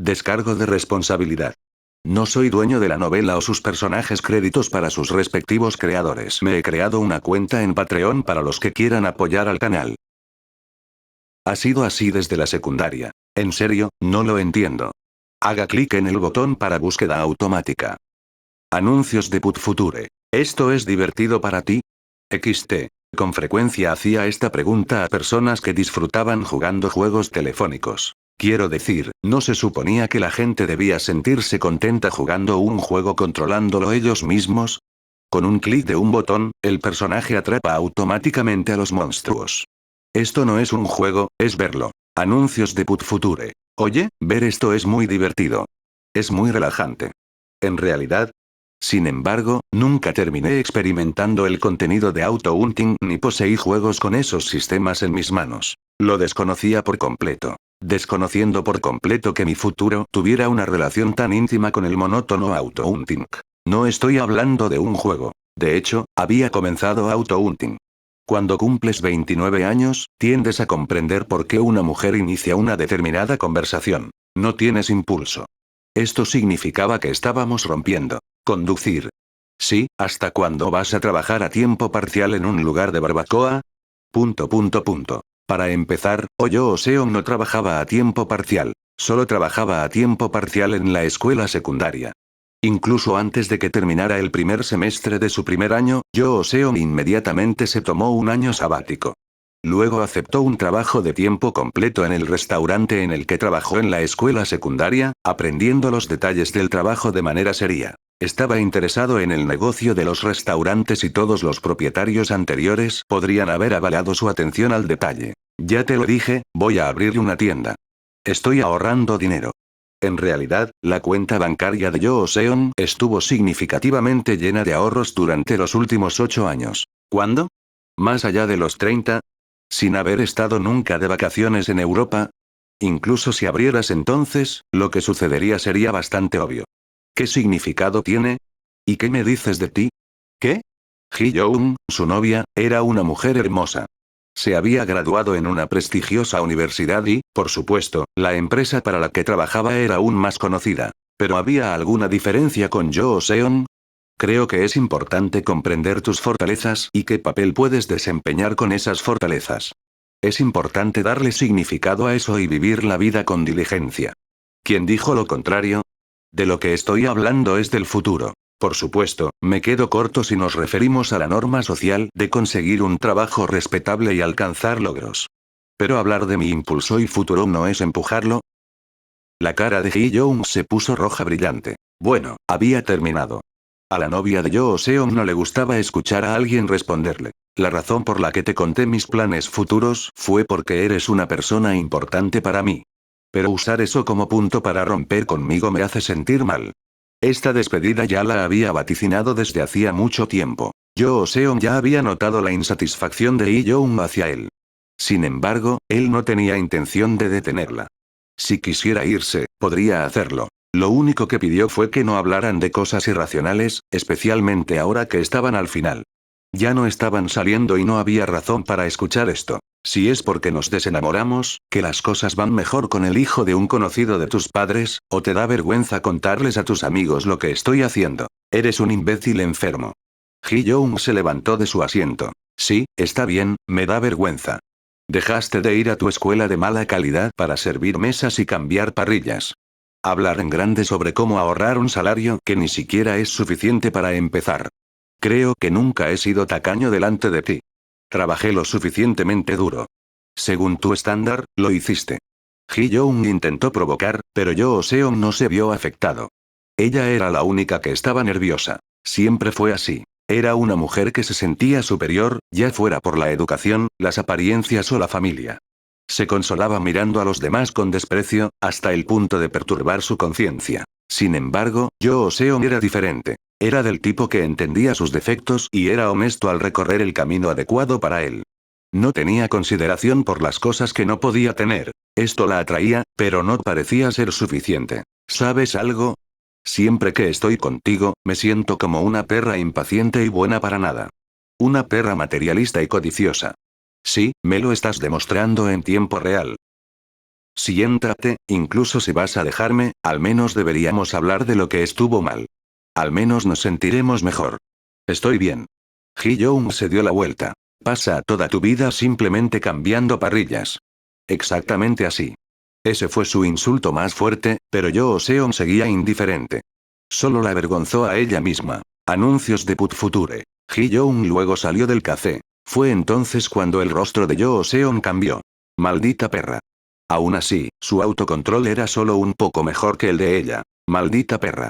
Descargo de responsabilidad. No soy dueño de la novela o sus personajes, créditos para sus respectivos creadores. Me he creado una cuenta en Patreon para los que quieran apoyar al canal. Ha sido así desde la secundaria. En serio, no lo entiendo. Haga clic en el botón para búsqueda automática. Anuncios de PutFuture. ¿Esto es divertido para ti? XT. Con frecuencia hacía esta pregunta a personas que disfrutaban jugando juegos telefónicos. Quiero decir, ¿no se suponía que la gente debía sentirse contenta jugando un juego controlándolo ellos mismos? Con un clic de un botón, el personaje atrapa automáticamente a los monstruos. Esto no es un juego, es verlo. Anuncios de PutFuture. Oye, ver esto es muy divertido. Es muy relajante. En realidad, sin embargo, nunca terminé experimentando el contenido de auto-hunting ni poseí juegos con esos sistemas en mis manos. Lo desconocía por completo. Desconociendo por completo que mi futuro tuviera una relación tan íntima con el monótono auto-hunting. No estoy hablando de un juego. De hecho, había comenzado auto-hunting. Cuando cumples 29 años, tiendes a comprender por qué una mujer inicia una determinada conversación. No tienes impulso. Esto significaba que estábamos rompiendo. Conducir. Sí, ¿hasta cuándo vas a trabajar a tiempo parcial en un lugar de barbacoa? Para empezar, Yo Seon no trabajaba a tiempo parcial. Solo trabajaba a tiempo parcial en la escuela secundaria. Incluso antes de que terminara el primer semestre de su primer año, Yo Seon inmediatamente se tomó un año sabático. Luego aceptó un trabajo de tiempo completo en el restaurante en el que trabajó en la escuela secundaria, aprendiendo los detalles del trabajo de manera seria. Estaba interesado en el negocio de los restaurantes y todos los propietarios anteriores podrían haber avalado su atención al detalle. Ya te lo dije, voy a abrir una tienda. Estoy ahorrando dinero. En realidad, la cuenta bancaria de Yo Seon estuvo significativamente llena de ahorros durante los últimos 8 años. ¿Cuándo? ¿Más allá de los 30? Sin haber estado nunca de vacaciones en Europa. Incluso si abrieras entonces, lo que sucedería sería bastante obvio. ¿Qué significado tiene? ¿Y qué me dices de ti? ¿Qué? Ji-young, su novia, era una mujer hermosa. Se había graduado en una prestigiosa universidad y, por supuesto, la empresa para la que trabajaba era aún más conocida. ¿Pero había alguna diferencia con Yo Seon? Creo que es importante comprender tus fortalezas y qué papel puedes desempeñar con esas fortalezas. Es importante darle significado a eso y vivir la vida con diligencia. ¿Quién dijo lo contrario? De lo que estoy hablando es del futuro. Por supuesto, me quedo corto si nos referimos a la norma social de conseguir un trabajo respetable y alcanzar logros. Pero hablar de mi impulso y futuro no es empujarlo. La cara de Ji-young se puso roja brillante. Bueno, había terminado. A la novia de Yo Seon no le gustaba escuchar a alguien responderle. La razón por la que te conté mis planes futuros fue porque eres una persona importante para mí. Pero usar eso como punto para romper conmigo me hace sentir mal. Esta despedida ya la había vaticinado desde hacía mucho tiempo. Yo Seon ya había notado la insatisfacción de Ji-young hacia él. Sin embargo, él no tenía intención de detenerla. Si quisiera irse, podría hacerlo. Lo único que pidió fue que no hablaran de cosas irracionales, especialmente ahora que estaban al final. Ya no estaban saliendo y no había razón para escuchar esto. Si es porque nos desenamoramos, que las cosas van mejor con el hijo de un conocido de tus padres, o te da vergüenza contarles a tus amigos lo que estoy haciendo. Eres un imbécil enfermo. Ji-young se levantó de su asiento. Sí, está bien, me da vergüenza. Dejaste de ir a tu escuela de mala calidad para servir mesas y cambiar parrillas. Hablar en grande sobre cómo ahorrar un salario que ni siquiera es suficiente para empezar. Creo que nunca he sido tacaño delante de ti. Trabajé lo suficientemente duro. Según tu estándar, lo hiciste. Ji-young intentó provocar, pero Yo Seon no se vio afectado. Ella era la única que estaba nerviosa. Siempre fue así. Era una mujer que se sentía superior, ya fuera por la educación, las apariencias o la familia. Se consolaba mirando a los demás con desprecio, hasta el punto de perturbar su conciencia. Sin embargo, Yo Seon era diferente. Era del tipo que entendía sus defectos y era honesto al recorrer el camino adecuado para él. No tenía consideración por las cosas que no podía tener. Esto la atraía, pero no parecía ser suficiente. ¿Sabes algo? Siempre que estoy contigo, me siento como una perra impaciente y buena para nada. Una perra materialista y codiciosa. Sí, me lo estás demostrando en tiempo real. Siéntate, incluso si vas a dejarme, al menos deberíamos hablar de lo que estuvo mal. Al menos nos sentiremos mejor. Estoy bien. Ji-young se dio la vuelta. Pasa toda tu vida simplemente cambiando parrillas. Exactamente así. Ese fue su insulto más fuerte, pero Yoo Seon seguía indiferente. Solo la avergonzó a ella misma. Anuncios de Put Future. Ji-young luego salió del café. Fue entonces cuando el rostro de Yoo Seon cambió. Maldita perra. Aún así, su autocontrol era solo un poco mejor que el de ella. Maldita perra.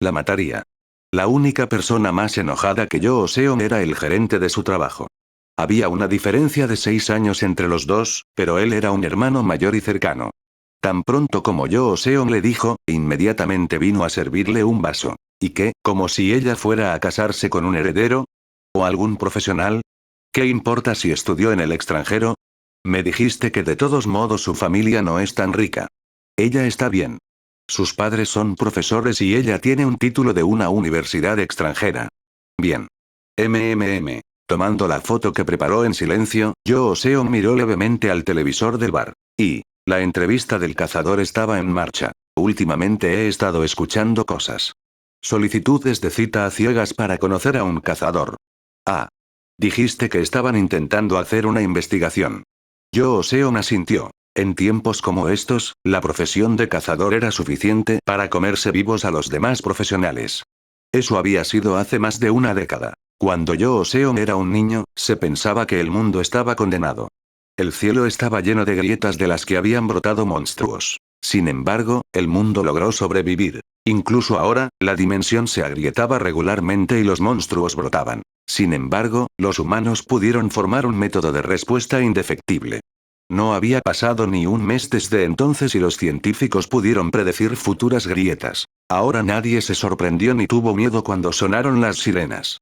La mataría. La única persona más enojada que Yoo Seon era el gerente de su trabajo. Había una diferencia de 6 años entre los dos, pero él era un hermano mayor y cercano. Tan pronto como Yoo Seon le dijo, inmediatamente vino a servirle un vaso. ¿Y qué? ¿Como si ella fuera a casarse con un heredero? ¿O algún profesional? ¿Qué importa si estudió en el extranjero? Me dijiste que de todos modos su familia no es tan rica. Ella está bien. Sus padres son profesores y ella tiene un título de una universidad extranjera. Bien. Tomando la foto que preparó en silencio, Yoo Seon miró levemente al televisor del bar. Y la entrevista del cazador estaba en marcha. Últimamente he estado escuchando cosas. Solicitudes de cita a ciegas para conocer a un cazador. Ah. Dijiste que estaban intentando hacer una investigación. Yoo Seon asintió. En tiempos como estos, la profesión de cazador era suficiente para comerse vivos a los demás profesionales. Eso había sido hace más de una década. Cuando Yoo Seon era un niño, se pensaba que el mundo estaba condenado. El cielo estaba lleno de grietas de las que habían brotado monstruos. Sin embargo, el mundo logró sobrevivir. Incluso ahora, la dimensión se agrietaba regularmente y los monstruos brotaban. Sin embargo, los humanos pudieron formar un método de respuesta indefectible. No había pasado ni un mes desde entonces y los científicos pudieron predecir futuras grietas. Ahora nadie se sorprendió ni tuvo miedo cuando sonaron las sirenas.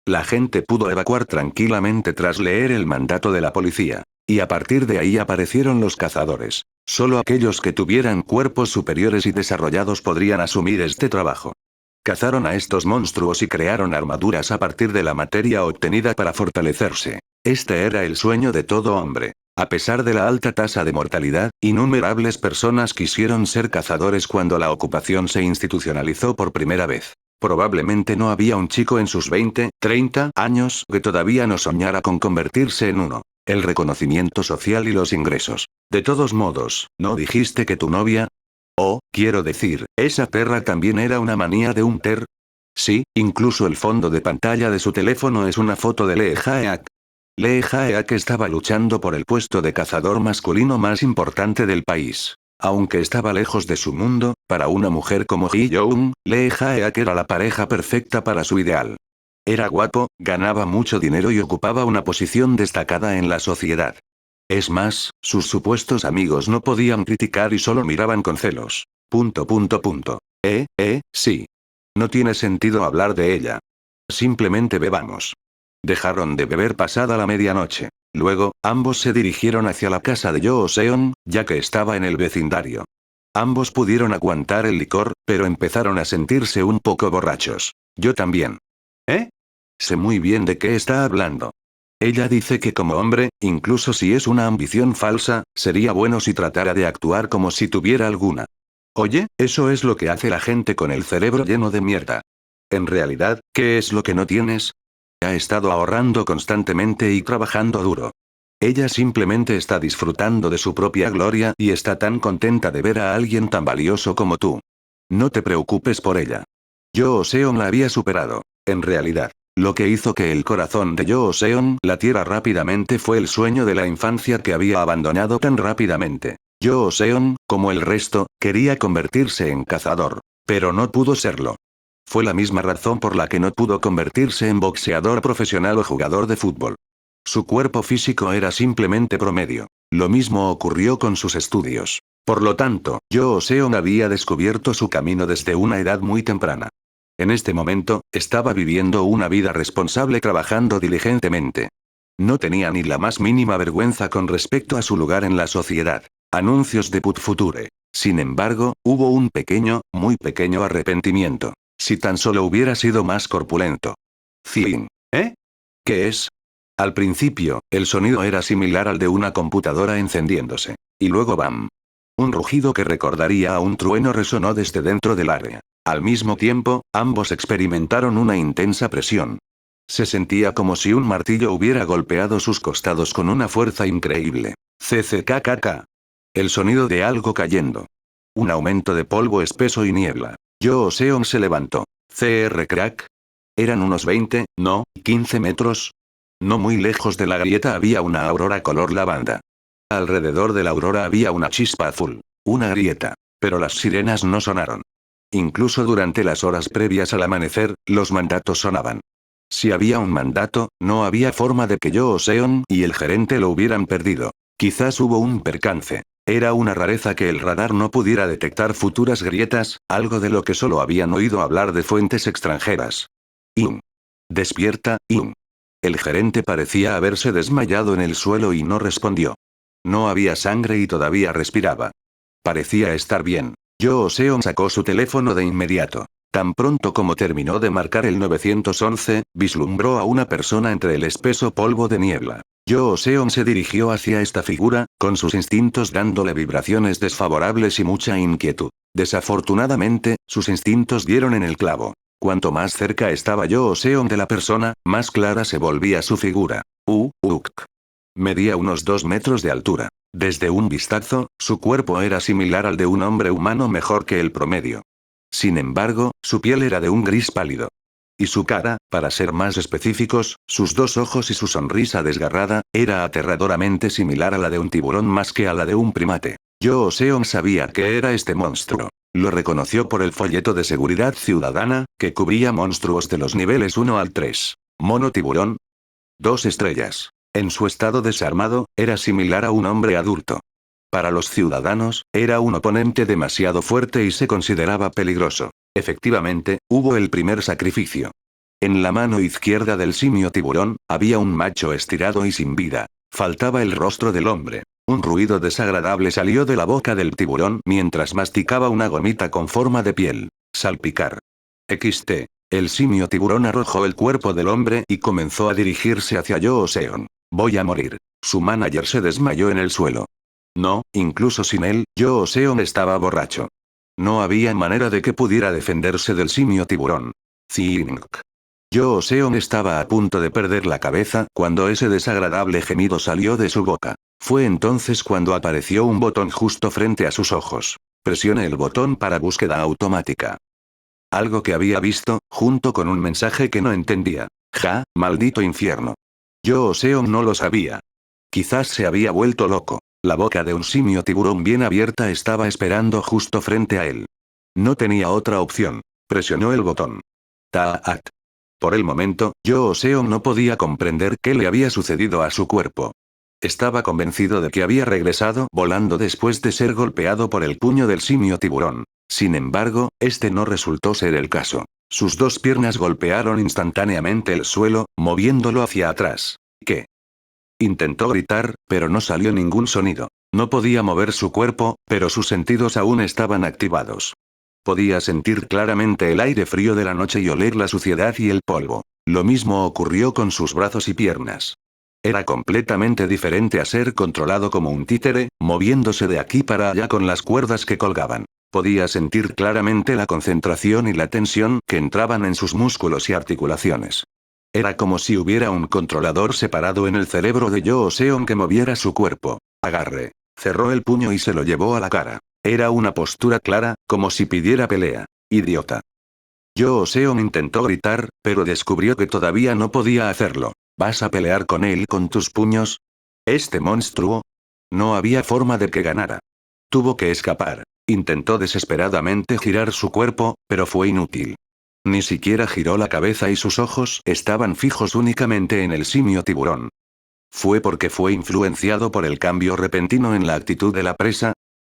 La gente pudo evacuar tranquilamente tras leer el mandato de la policía. Y a partir de ahí aparecieron los cazadores. Solo aquellos que tuvieran cuerpos superiores y desarrollados podrían asumir este trabajo. Cazaron a estos monstruos y crearon armaduras a partir de la materia obtenida para fortalecerse. Este era el sueño de todo hombre. A pesar de la alta tasa de mortalidad, innumerables personas quisieron ser cazadores cuando la ocupación se institucionalizó por primera vez. Probablemente no había un chico en sus 20, 30 años que todavía no soñara con convertirse en uno. El reconocimiento social y los ingresos. De todos modos, ¿no dijiste que tu novia? Oh, quiero decir, ¿esa perra también era una manía de Hunter? Sí, incluso el fondo de pantalla de su teléfono es una foto de Lee Jae-ak. Lee Jae-ak estaba luchando por el puesto de cazador masculino más importante del país. Aunque estaba lejos de su mundo, para una mujer como Ji-young, Lee Jae-ak era la pareja perfecta para su ideal. Era guapo, ganaba mucho dinero y ocupaba una posición destacada en la sociedad. Es más, sus supuestos amigos no podían criticar y solo miraban con celos. Sí. No tiene sentido hablar de ella. Simplemente bebamos. Dejaron de beber pasada la medianoche. Luego, ambos se dirigieron hacia la casa de Yoo Seon, ya que estaba en el vecindario. Ambos pudieron aguantar el licor, pero empezaron a sentirse un poco borrachos. Yo también. ¿Eh? Sé muy bien de qué está hablando. Ella dice que como hombre, incluso si es una ambición falsa, sería bueno si tratara de actuar como si tuviera alguna. Oye, eso es lo que hace la gente con el cerebro lleno de mierda. En realidad, ¿qué es lo que no tienes? Ha estado ahorrando constantemente y trabajando duro. Ella simplemente está disfrutando de su propia gloria y está tan contenta de ver a alguien tan valioso como tú. No te preocupes por ella. Yoo Seon la había superado. En realidad, lo que hizo que el corazón de Yoo Seon latiera rápidamente fue el sueño de la infancia que había abandonado tan rápidamente. Yoo Seon, como el resto, quería convertirse en cazador. Pero no pudo serlo. Fue la misma razón por la que no pudo convertirse en boxeador profesional o jugador de fútbol. Su cuerpo físico era simplemente promedio. Lo mismo ocurrió con sus estudios. Por lo tanto, Yoo Seon había descubierto su camino desde una edad muy temprana. En este momento, estaba viviendo una vida responsable trabajando diligentemente. No tenía ni la más mínima vergüenza con respecto a su lugar en la sociedad. Anuncios de Put Future. Sin embargo, hubo un pequeño, muy pequeño arrepentimiento. Si tan solo hubiera sido más corpulento. Cien. ¿Eh? ¿Qué es? Al principio, el sonido era similar al de una computadora encendiéndose. Y luego ¡bam! Un rugido que recordaría a un trueno resonó desde dentro del área. Al mismo tiempo, ambos experimentaron una intensa presión. Se sentía como si un martillo hubiera golpeado sus costados con una fuerza increíble. CCKKK. El sonido de algo cayendo. Un aumento de polvo espeso y niebla. Seon se levantó. Crack. Eran unos 20, no, 15 metros. No muy lejos de la grieta había una aurora color lavanda. Alrededor de la aurora había una chispa azul. Una grieta. Pero las sirenas no sonaron. Incluso durante las horas previas al amanecer, los mandatos sonaban. Si había un mandato, no había forma de que Seon y el gerente lo hubieran perdido. Quizás hubo un percance. Era una rareza que el radar no pudiera detectar futuras grietas, algo de lo que solo habían oído hablar de fuentes extranjeras. Iun. Despierta, Iun. El gerente parecía haberse desmayado en el suelo y no respondió. No había sangre y todavía respiraba. Parecía estar bien. Seon sacó su teléfono de inmediato. Tan pronto como terminó de marcar el 911, vislumbró a una persona entre el espeso polvo de niebla. Seon se dirigió hacia esta figura, con sus instintos dándole vibraciones desfavorables y mucha inquietud. Desafortunadamente, sus instintos dieron en el clavo. Cuanto más cerca estaba Seon de la persona, más clara se volvía su figura. Medía unos 2 metros de altura. Desde un vistazo, su cuerpo era similar al de un hombre humano mejor que el promedio. Sin embargo, su piel era de un gris pálido. Y su cara, para ser más específicos, sus 2 ojos y su sonrisa desgarrada, era aterradoramente similar a la de un tiburón más que a la de un primate. Seon sabía que era este monstruo. Lo reconoció por el folleto de seguridad ciudadana, que cubría monstruos de los niveles 1 al 3. Mono tiburón. 2 estrellas. En su estado desarmado, era similar a un hombre adulto. Para los ciudadanos, era un oponente demasiado fuerte y se consideraba peligroso. Efectivamente, hubo el primer sacrificio. En la mano izquierda del simio tiburón, había un macho estirado y sin vida. Faltaba el rostro del hombre. Un ruido desagradable salió de la boca del tiburón mientras masticaba una gomita con forma de piel. Salpicar. El simio tiburón arrojó el cuerpo del hombre y comenzó a dirigirse hacia Seon. Voy a morir. Su manager se desmayó en el suelo. No, incluso sin él, Seon estaba borracho. No había manera de que pudiera defenderse del simio tiburón. Zing. Seon estaba a punto de perder la cabeza cuando ese desagradable gemido salió de su boca. Fue entonces cuando apareció un botón justo frente a sus ojos. Presione el botón para búsqueda automática. Algo que había visto, junto con un mensaje que no entendía. Maldito infierno. Seon no lo sabía. Quizás se había vuelto loco. La boca de un simio tiburón bien abierta estaba esperando justo frente a él. No tenía otra opción. Presionó el botón. Taat. Por el momento, Seon no podía comprender qué le había sucedido a su cuerpo. Estaba convencido de que había regresado volando después de ser golpeado por el puño del simio tiburón. Sin embargo, este no resultó ser el caso. Sus 2 piernas golpearon instantáneamente el suelo, moviéndolo hacia atrás. ¿Qué? Intentó gritar, pero no salió ningún sonido. No podía mover su cuerpo, pero sus sentidos aún estaban activados. Podía sentir claramente el aire frío de la noche y oler la suciedad y el polvo. Lo mismo ocurrió con sus brazos y piernas. Era completamente diferente a ser controlado como un títere, moviéndose de aquí para allá con las cuerdas que colgaban. Podía sentir claramente la concentración y la tensión que entraban en sus músculos y articulaciones. Era como si hubiera un controlador separado en el cerebro de Seon que moviera su cuerpo. Agarre. Cerró el puño y se lo llevó a la cara. Era una postura clara, como si pidiera pelea. Idiota. Seon intentó gritar, pero descubrió que todavía no podía hacerlo. ¿Vas a pelear con él con tus puños? ¿Este monstruo? No había forma de que ganara. Tuvo que escapar. Intentó desesperadamente girar su cuerpo, pero fue inútil. Ni siquiera giró la cabeza y sus ojos estaban fijos únicamente en el simio tiburón. ¿Fue porque fue influenciado por el cambio repentino en la actitud de la presa?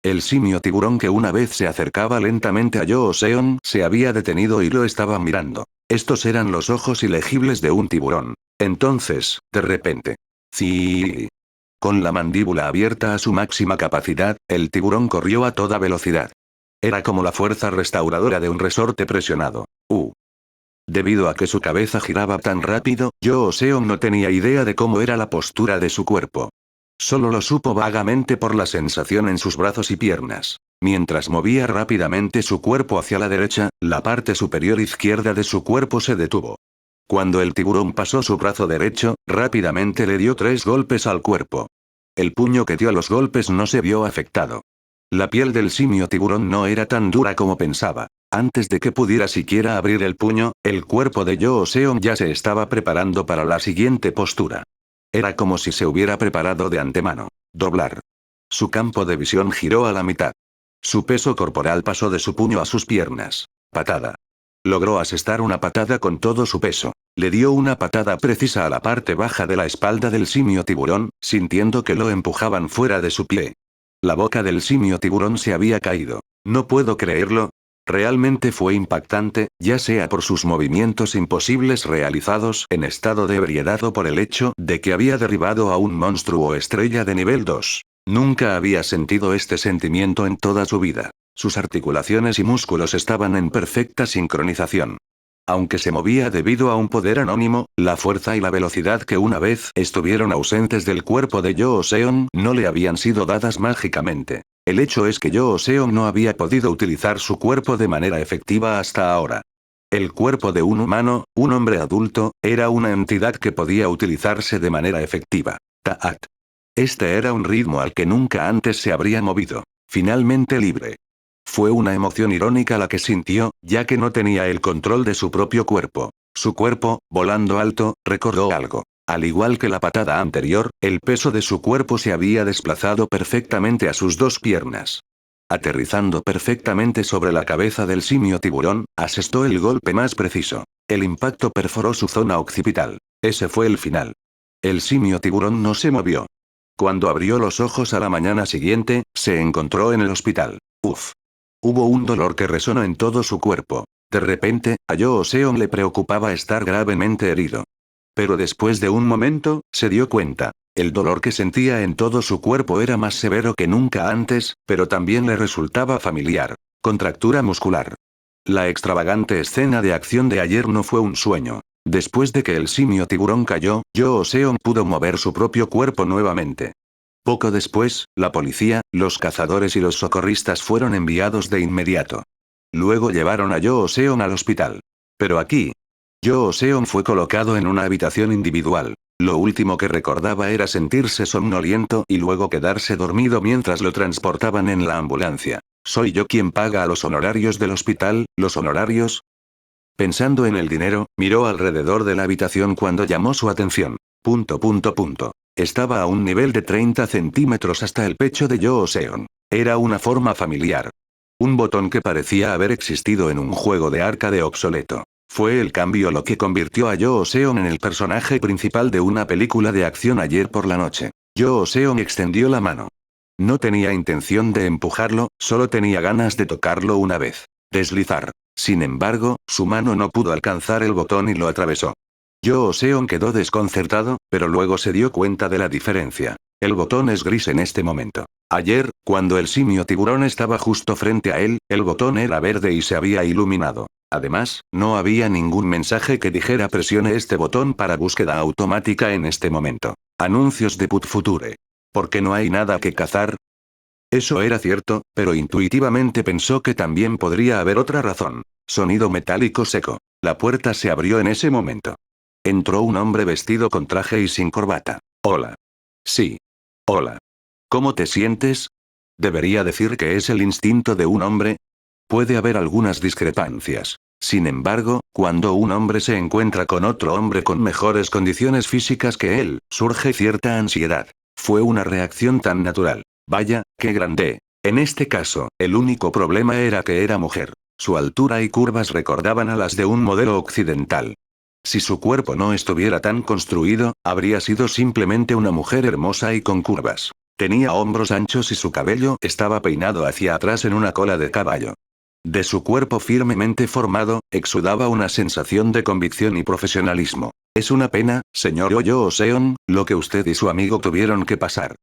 El simio tiburón que una vez se acercaba lentamente a Seon se había detenido y lo estaba mirando. Estos eran los ojos ilegibles de un tiburón. Entonces, de repente. ¡Sí! Con la mandíbula abierta a su máxima capacidad, el tiburón corrió a toda velocidad. Era como la fuerza restauradora de un resorte presionado. Debido a que su cabeza giraba tan rápido, Seon no tenía idea de cómo era la postura de su cuerpo. Solo lo supo vagamente por la sensación en sus brazos y piernas. Mientras movía rápidamente su cuerpo hacia la derecha, la parte superior izquierda de su cuerpo se detuvo. Cuando el tiburón pasó su brazo derecho, rápidamente le dio 3 golpes al cuerpo. El puño que dio a los golpes no se vio afectado. La piel del simio tiburón no era tan dura como pensaba. Antes de que pudiera siquiera abrir el puño, el cuerpo de Yoo-seon ya se estaba preparando para la siguiente postura. Era como si se hubiera preparado de antemano. Doblar. Su campo de visión giró a la mitad. Su peso corporal pasó de su puño a sus piernas. Patada. Logró asestar una patada con todo su peso. Le dio una patada precisa a la parte baja de la espalda del simio tiburón, sintiendo que lo empujaban fuera de su pie. La boca del simio tiburón se había caído. No puedo creerlo. Realmente fue impactante, ya sea por sus movimientos imposibles realizados en estado de ebriedad o por el hecho de que había derribado a un monstruo estrella de nivel 2. Nunca había sentido este sentimiento en toda su vida. Sus articulaciones y músculos estaban en perfecta sincronización. Aunque se movía debido a un poder anónimo, la fuerza y la velocidad que una vez estuvieron ausentes del cuerpo de Yoo-seon no le habían sido dadas mágicamente. El hecho es que Yoo-seon no había podido utilizar su cuerpo de manera efectiva hasta ahora. El cuerpo de un humano, un hombre adulto, era una entidad que podía utilizarse de manera efectiva. Ta'at. Este era un ritmo al que nunca antes se habría movido. Finalmente libre. Fue una emoción irónica la que sintió, ya que no tenía el control de su propio cuerpo. Su cuerpo, volando alto, recordó algo. Al igual que la patada anterior, el peso de su cuerpo se había desplazado perfectamente a sus 2 piernas. Aterrizando perfectamente sobre la cabeza del simio tiburón, asestó el golpe más preciso. El impacto perforó su zona occipital. Ese fue el final. El simio tiburón no se movió. Cuando abrió los ojos a la mañana siguiente, se encontró en el hospital. Uf. Hubo un dolor que resonó en todo su cuerpo. De repente, a Yoo-seon le preocupaba estar gravemente herido. Pero después de un momento, se dio cuenta. El dolor que sentía en todo su cuerpo era más severo que nunca antes, pero también le resultaba familiar. Contractura muscular. La extravagante escena de acción de ayer no fue un sueño. Después de que el simio tiburón cayó, Yoo-seon pudo mover su propio cuerpo nuevamente. Poco después, la policía, los cazadores y los socorristas fueron enviados de inmediato. Luego llevaron a Yoo-seon al hospital. Pero aquí, Yoo-seon fue colocado en una habitación individual. Lo último que recordaba era sentirse somnoliento y luego quedarse dormido mientras lo transportaban en la ambulancia. ¿Soy yo quien paga a los honorarios del hospital, los honorarios? Pensando en el dinero, miró alrededor de la habitación cuando llamó su atención. Estaba a un nivel de 30 centímetros hasta el pecho de Yoo-seon. Era una forma familiar. Un botón que parecía haber existido en un juego de arcade obsoleto. Fue el cambio lo que convirtió a Yoo-seon en el personaje principal de una película de acción ayer por la noche. Yoo-seon extendió la mano. No tenía intención de empujarlo, solo tenía ganas de tocarlo una vez. Deslizar. Sin embargo, su mano no pudo alcanzar el botón y lo atravesó. Yoo-seon quedó desconcertado, pero luego se dio cuenta de la diferencia. El botón es gris en este momento. Ayer, cuando el simio tiburón estaba justo frente a él, el botón era verde y se había iluminado. Además, no había ningún mensaje que dijera presione este botón para búsqueda automática en este momento. Anuncios de Put Future. ¿Por qué no hay nada que cazar? Eso era cierto, pero intuitivamente pensó que también podría haber otra razón. Sonido metálico seco. La puerta se abrió en ese momento. Entró un hombre vestido con traje y sin corbata. Hola. Sí. Hola. ¿Cómo te sientes? ¿Debería decir que es el instinto de un hombre? Puede haber algunas discrepancias. Sin embargo, cuando un hombre se encuentra con otro hombre con mejores condiciones físicas que él, surge cierta ansiedad. Fue una reacción tan natural. Vaya, qué grande. En este caso, el único problema era que era mujer. Su altura y curvas recordaban a las de un modelo occidental. Si su cuerpo no estuviera tan construido, habría sido simplemente una mujer hermosa y con curvas. Tenía hombros anchos y su cabello estaba peinado hacia atrás en una cola de caballo. De su cuerpo firmemente formado, exudaba una sensación de convicción y profesionalismo. Es una pena, señor Yoo-seon, lo que usted y su amigo tuvieron que pasar.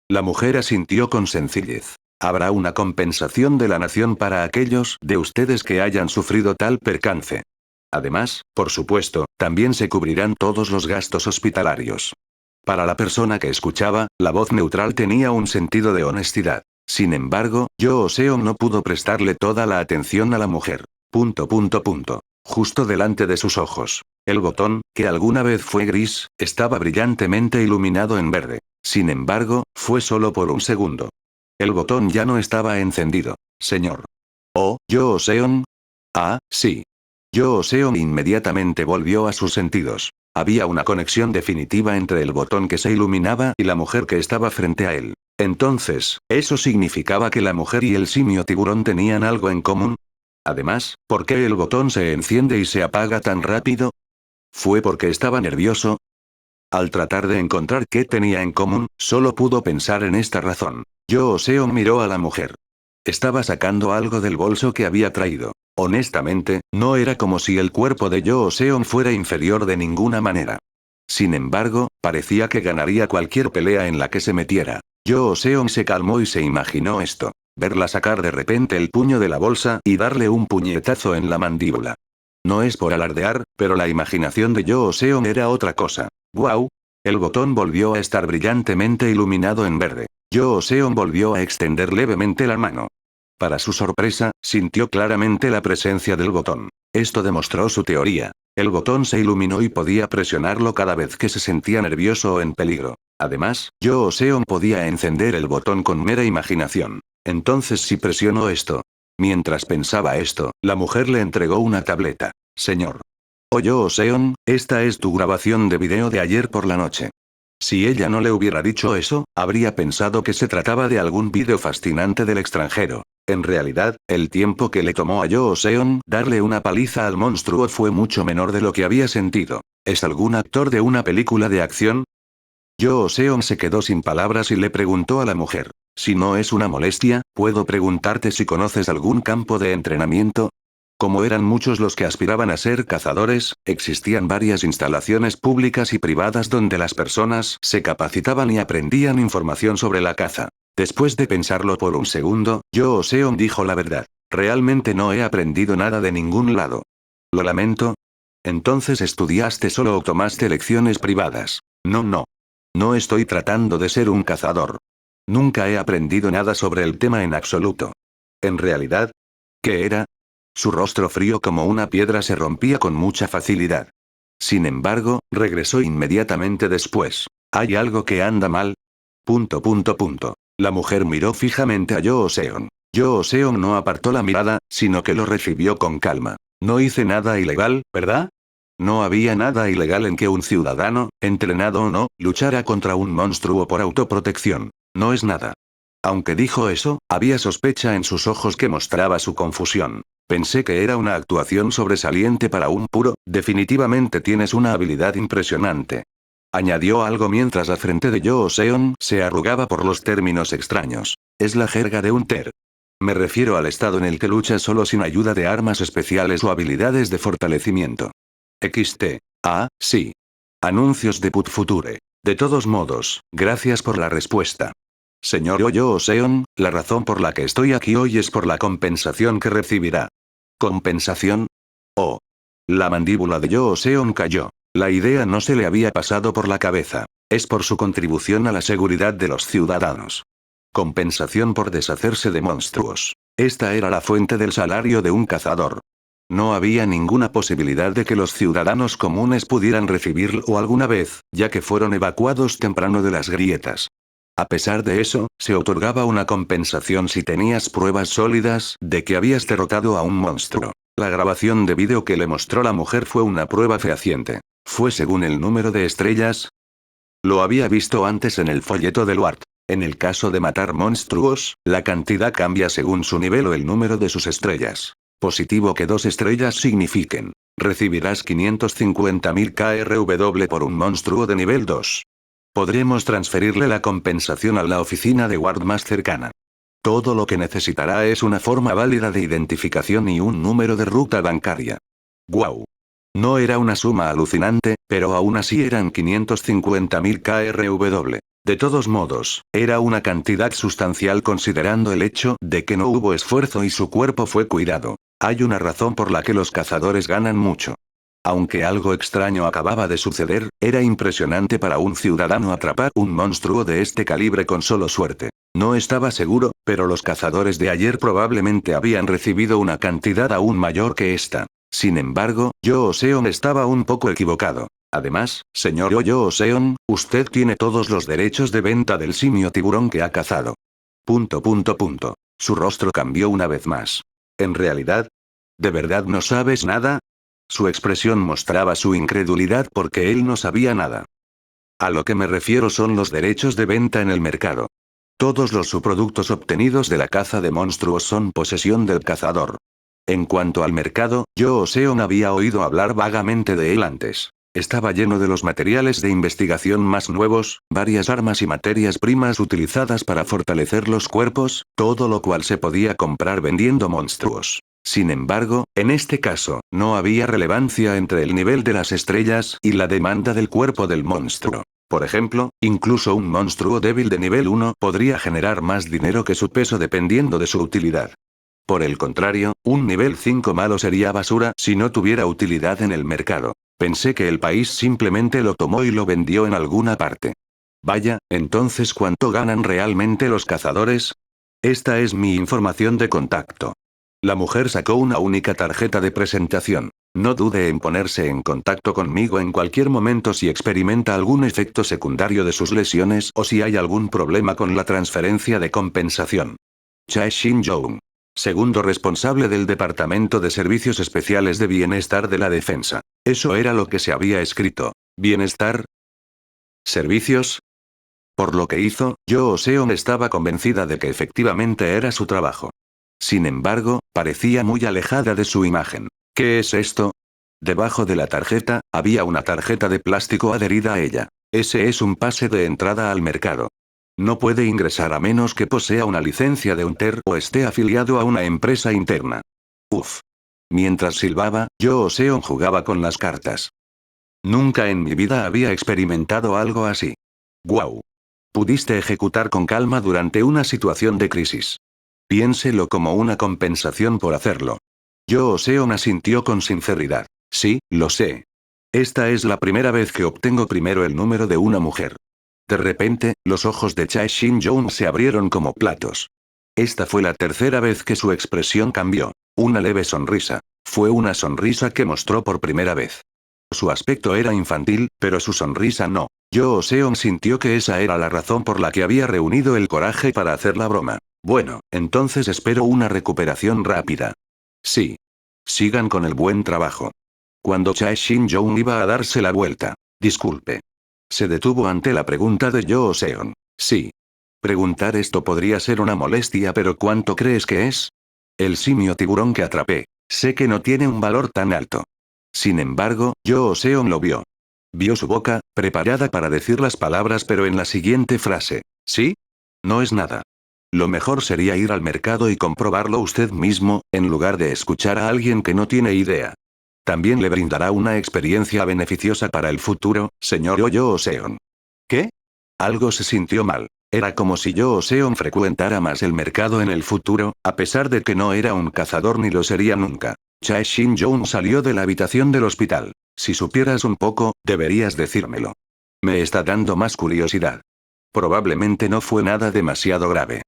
La mujer asintió con sencillez. Habrá una compensación de la nación para aquellos de ustedes que hayan sufrido tal percance. Además, por supuesto, también se cubrirán todos los gastos hospitalarios. Para la persona que escuchaba, la voz neutral tenía un sentido de honestidad. Sin embargo, Yoo Seon no pudo prestarle toda la atención a la mujer. Justo delante de sus ojos. El botón, que alguna vez fue gris, estaba brillantemente iluminado en verde. Sin embargo, fue solo por un segundo. El botón ya no estaba encendido. Señor. Oh, Yoo Seon. Ah, sí. Yoo Seon inmediatamente volvió a sus sentidos. Había una conexión definitiva entre el botón que se iluminaba y la mujer que estaba frente a él. Entonces, ¿eso significaba que la mujer y el simio tiburón tenían algo en común? Además, ¿por qué el botón se enciende y se apaga tan rápido? ¿Fue porque estaba nervioso? Al tratar de encontrar qué tenía en común, solo pudo pensar en esta razón. Yoo Seon miró a la mujer. Estaba sacando algo del bolso que había traído. Honestamente, no era como si el cuerpo de Yoo Seon fuera inferior de ninguna manera. Sin embargo, parecía que ganaría cualquier pelea en la que se metiera. Yoo Seon se calmó y se imaginó esto. Verla sacar de repente el puño de la bolsa y darle un puñetazo en la mandíbula. No es por alardear, pero la imaginación de Yoo Seon era otra cosa. ¡Guau! El botón volvió a estar brillantemente iluminado en verde. Yoo Seon volvió a extender levemente la mano. Para su sorpresa, sintió claramente la presencia del botón. Esto demostró su teoría. El botón se iluminó y podía presionarlo cada vez que se sentía nervioso o en peligro. Además, Yoo Seon podía encender el botón con mera imaginación. Entonces si presionó esto. Mientras pensaba esto, la mujer le entregó una tableta. Señor. Oh Yoo Seon, esta es tu grabación de video de ayer por la noche. Si ella no le hubiera dicho eso, habría pensado que se trataba de algún vídeo fascinante del extranjero. En realidad, el tiempo que le tomó a Yoo Seon darle una paliza al monstruo fue mucho menor de lo que había sentido. ¿Es algún actor de una película de acción? Yoo Seon se quedó sin palabras y le preguntó a la mujer. Si no es una molestia, ¿puedo preguntarte si conoces algún campo de entrenamiento? Como eran muchos los que aspiraban a ser cazadores, existían varias instalaciones públicas y privadas donde las personas se capacitaban y aprendían información sobre la caza. Después de pensarlo por un segundo, Yoo Seon dijo la verdad. Realmente no he aprendido nada de ningún lado. Lo lamento. Entonces estudiaste solo o tomaste lecciones privadas. No. No estoy tratando de ser un cazador. Nunca he aprendido nada sobre el tema en absoluto. En realidad, ¿qué era? Su rostro frío como una piedra se rompía con mucha facilidad. Sin embargo, regresó inmediatamente después. ¿Hay algo que anda mal? La mujer miró fijamente a Yoo Seon. Yoo Seon no apartó la mirada, sino que lo recibió con calma. No hice nada ilegal, ¿verdad? No había nada ilegal en que un ciudadano, entrenado o no, luchara contra un monstruo por autoprotección. No es nada. Aunque dijo eso, había sospecha en sus ojos que mostraba su confusión. Pensé que era una actuación sobresaliente para un puro, definitivamente tienes una habilidad impresionante. Añadió algo mientras la frente de Yoo Seon se arrugaba por los términos extraños. Es la jerga de un ter. Me refiero al estado en el que lucha solo sin ayuda de armas especiales o habilidades de fortalecimiento. XT. Ah, sí. Anuncios de Put Future. De todos modos, gracias por la respuesta. Señor Yoo Seon, la razón por la que estoy aquí hoy es por la compensación que recibirá. ¿Compensación? Oh. La mandíbula de Yoo Seon cayó. La idea no se le había pasado por la cabeza. Es por su contribución a la seguridad de los ciudadanos. Compensación por deshacerse de monstruos. Esta era la fuente del salario de un cazador. No había ninguna posibilidad de que los ciudadanos comunes pudieran recibirlo alguna vez, ya que fueron evacuados temprano de las grietas. A pesar de eso, se otorgaba una compensación si tenías pruebas sólidas de que habías derrotado a un monstruo. La grabación de vídeo que le mostró la mujer fue una prueba fehaciente. ¿Fue según el número de estrellas? Lo había visto antes en el folleto de Luart. En el caso de matar monstruos, la cantidad cambia según su nivel o el número de sus estrellas. Positivo que 2 estrellas signifiquen. Recibirás 550.000 KRW por un monstruo de nivel 2. Podremos transferirle la compensación a la oficina de Ward más cercana. Todo lo que necesitará es una forma válida de identificación y un número de ruta bancaria. ¡Guau! No era una suma alucinante, pero aún así eran 550.000 KRW. De todos modos, era una cantidad sustancial considerando el hecho de que no hubo esfuerzo y su cuerpo fue cuidado. Hay una razón por la que los cazadores ganan mucho. Aunque algo extraño acababa de suceder, era impresionante para un ciudadano atrapar un monstruo de este calibre con solo suerte. No estaba seguro, pero los cazadores de ayer probablemente habían recibido una cantidad aún mayor que esta. Sin embargo, Yoo Seon estaba un poco equivocado. Además, señor Yoo Seon, usted tiene todos los derechos de venta del simio tiburón que ha cazado. Su rostro cambió una vez más. ¿En realidad? ¿De verdad no sabes nada? Su expresión mostraba su incredulidad porque él no sabía nada. A lo que me refiero son los derechos de venta en el mercado. Todos los subproductos obtenidos de la caza de monstruos son posesión del cazador. En cuanto al mercado, Yoo Seon había oído hablar vagamente de él antes. Estaba lleno de los materiales de investigación más nuevos, varias armas y materias primas utilizadas para fortalecer los cuerpos, todo lo cual se podía comprar vendiendo monstruos. Sin embargo, en este caso, no había relevancia entre el nivel de las estrellas y la demanda del cuerpo del monstruo. Por ejemplo, incluso un monstruo débil de nivel 1 podría generar más dinero que su peso dependiendo de su utilidad. Por el contrario, un nivel 5 malo sería basura si no tuviera utilidad en el mercado. Pensé que el país simplemente lo tomó y lo vendió en alguna parte. Vaya, entonces ¿cuánto ganan realmente los cazadores? Esta es mi información de contacto. La mujer sacó una única tarjeta de presentación. No dude en ponerse en contacto conmigo en cualquier momento si experimenta algún efecto secundario de sus lesiones o si hay algún problema con la transferencia de compensación. Chae Shin-young. Segundo responsable del Departamento de Servicios Especiales de Bienestar de la Defensa. Eso era lo que se había escrito. ¿Bienestar? ¿Servicios? Por lo que hizo, Yoo Seon estaba convencida de que efectivamente era su trabajo. Sin embargo, parecía muy alejada de su imagen. ¿Qué es esto? Debajo de la tarjeta, había una tarjeta de plástico adherida a ella. Ese es un pase de entrada al mercado. No puede ingresar a menos que posea una licencia de Hunter o esté afiliado a una empresa interna. Uf. Mientras silbaba, Yoo Seon jugaba con las cartas. Nunca en mi vida había experimentado algo así. ¡Guau! Pudiste ejecutar con calma durante una situación de crisis. Piénselo como una compensación por hacerlo. Yoo Seon asintió con sinceridad. Sí, lo sé. Esta es la primera vez que obtengo primero el número de una mujer. De repente, los ojos de Chae Shin-young se abrieron como platos. Esta fue la tercera vez que su expresión cambió. Una leve sonrisa. Fue una sonrisa que mostró por primera vez. Su aspecto era infantil, pero su sonrisa no. Yoo Seon sintió que esa era la razón por la que había reunido el coraje para hacer la broma. Bueno, entonces espero una recuperación rápida. Sí. Sigan con el buen trabajo. Cuando Chae Shin-young iba a darse la vuelta. Disculpe. Se detuvo ante la pregunta de Yoo Seon. Sí. Preguntar esto podría ser una molestia, pero ¿cuánto crees que es? El simio tiburón que atrapé. Sé que no tiene un valor tan alto. Sin embargo, Yoo Seon lo vio. Vio su boca, preparada para decir las palabras, pero en la siguiente frase. ¿Sí? No es nada. Lo mejor sería ir al mercado y comprobarlo usted mismo, en lugar de escuchar a alguien que no tiene idea. También le brindará una experiencia beneficiosa para el futuro, señor Yoo Seon. ¿Qué? Algo se sintió mal. Era como si Yoo Seon frecuentara más el mercado en el futuro, a pesar de que no era un cazador ni lo sería nunca. Chae Shin-young salió de la habitación del hospital. Si supieras un poco, deberías decírmelo. Me está dando más curiosidad. Probablemente no fue nada demasiado grave.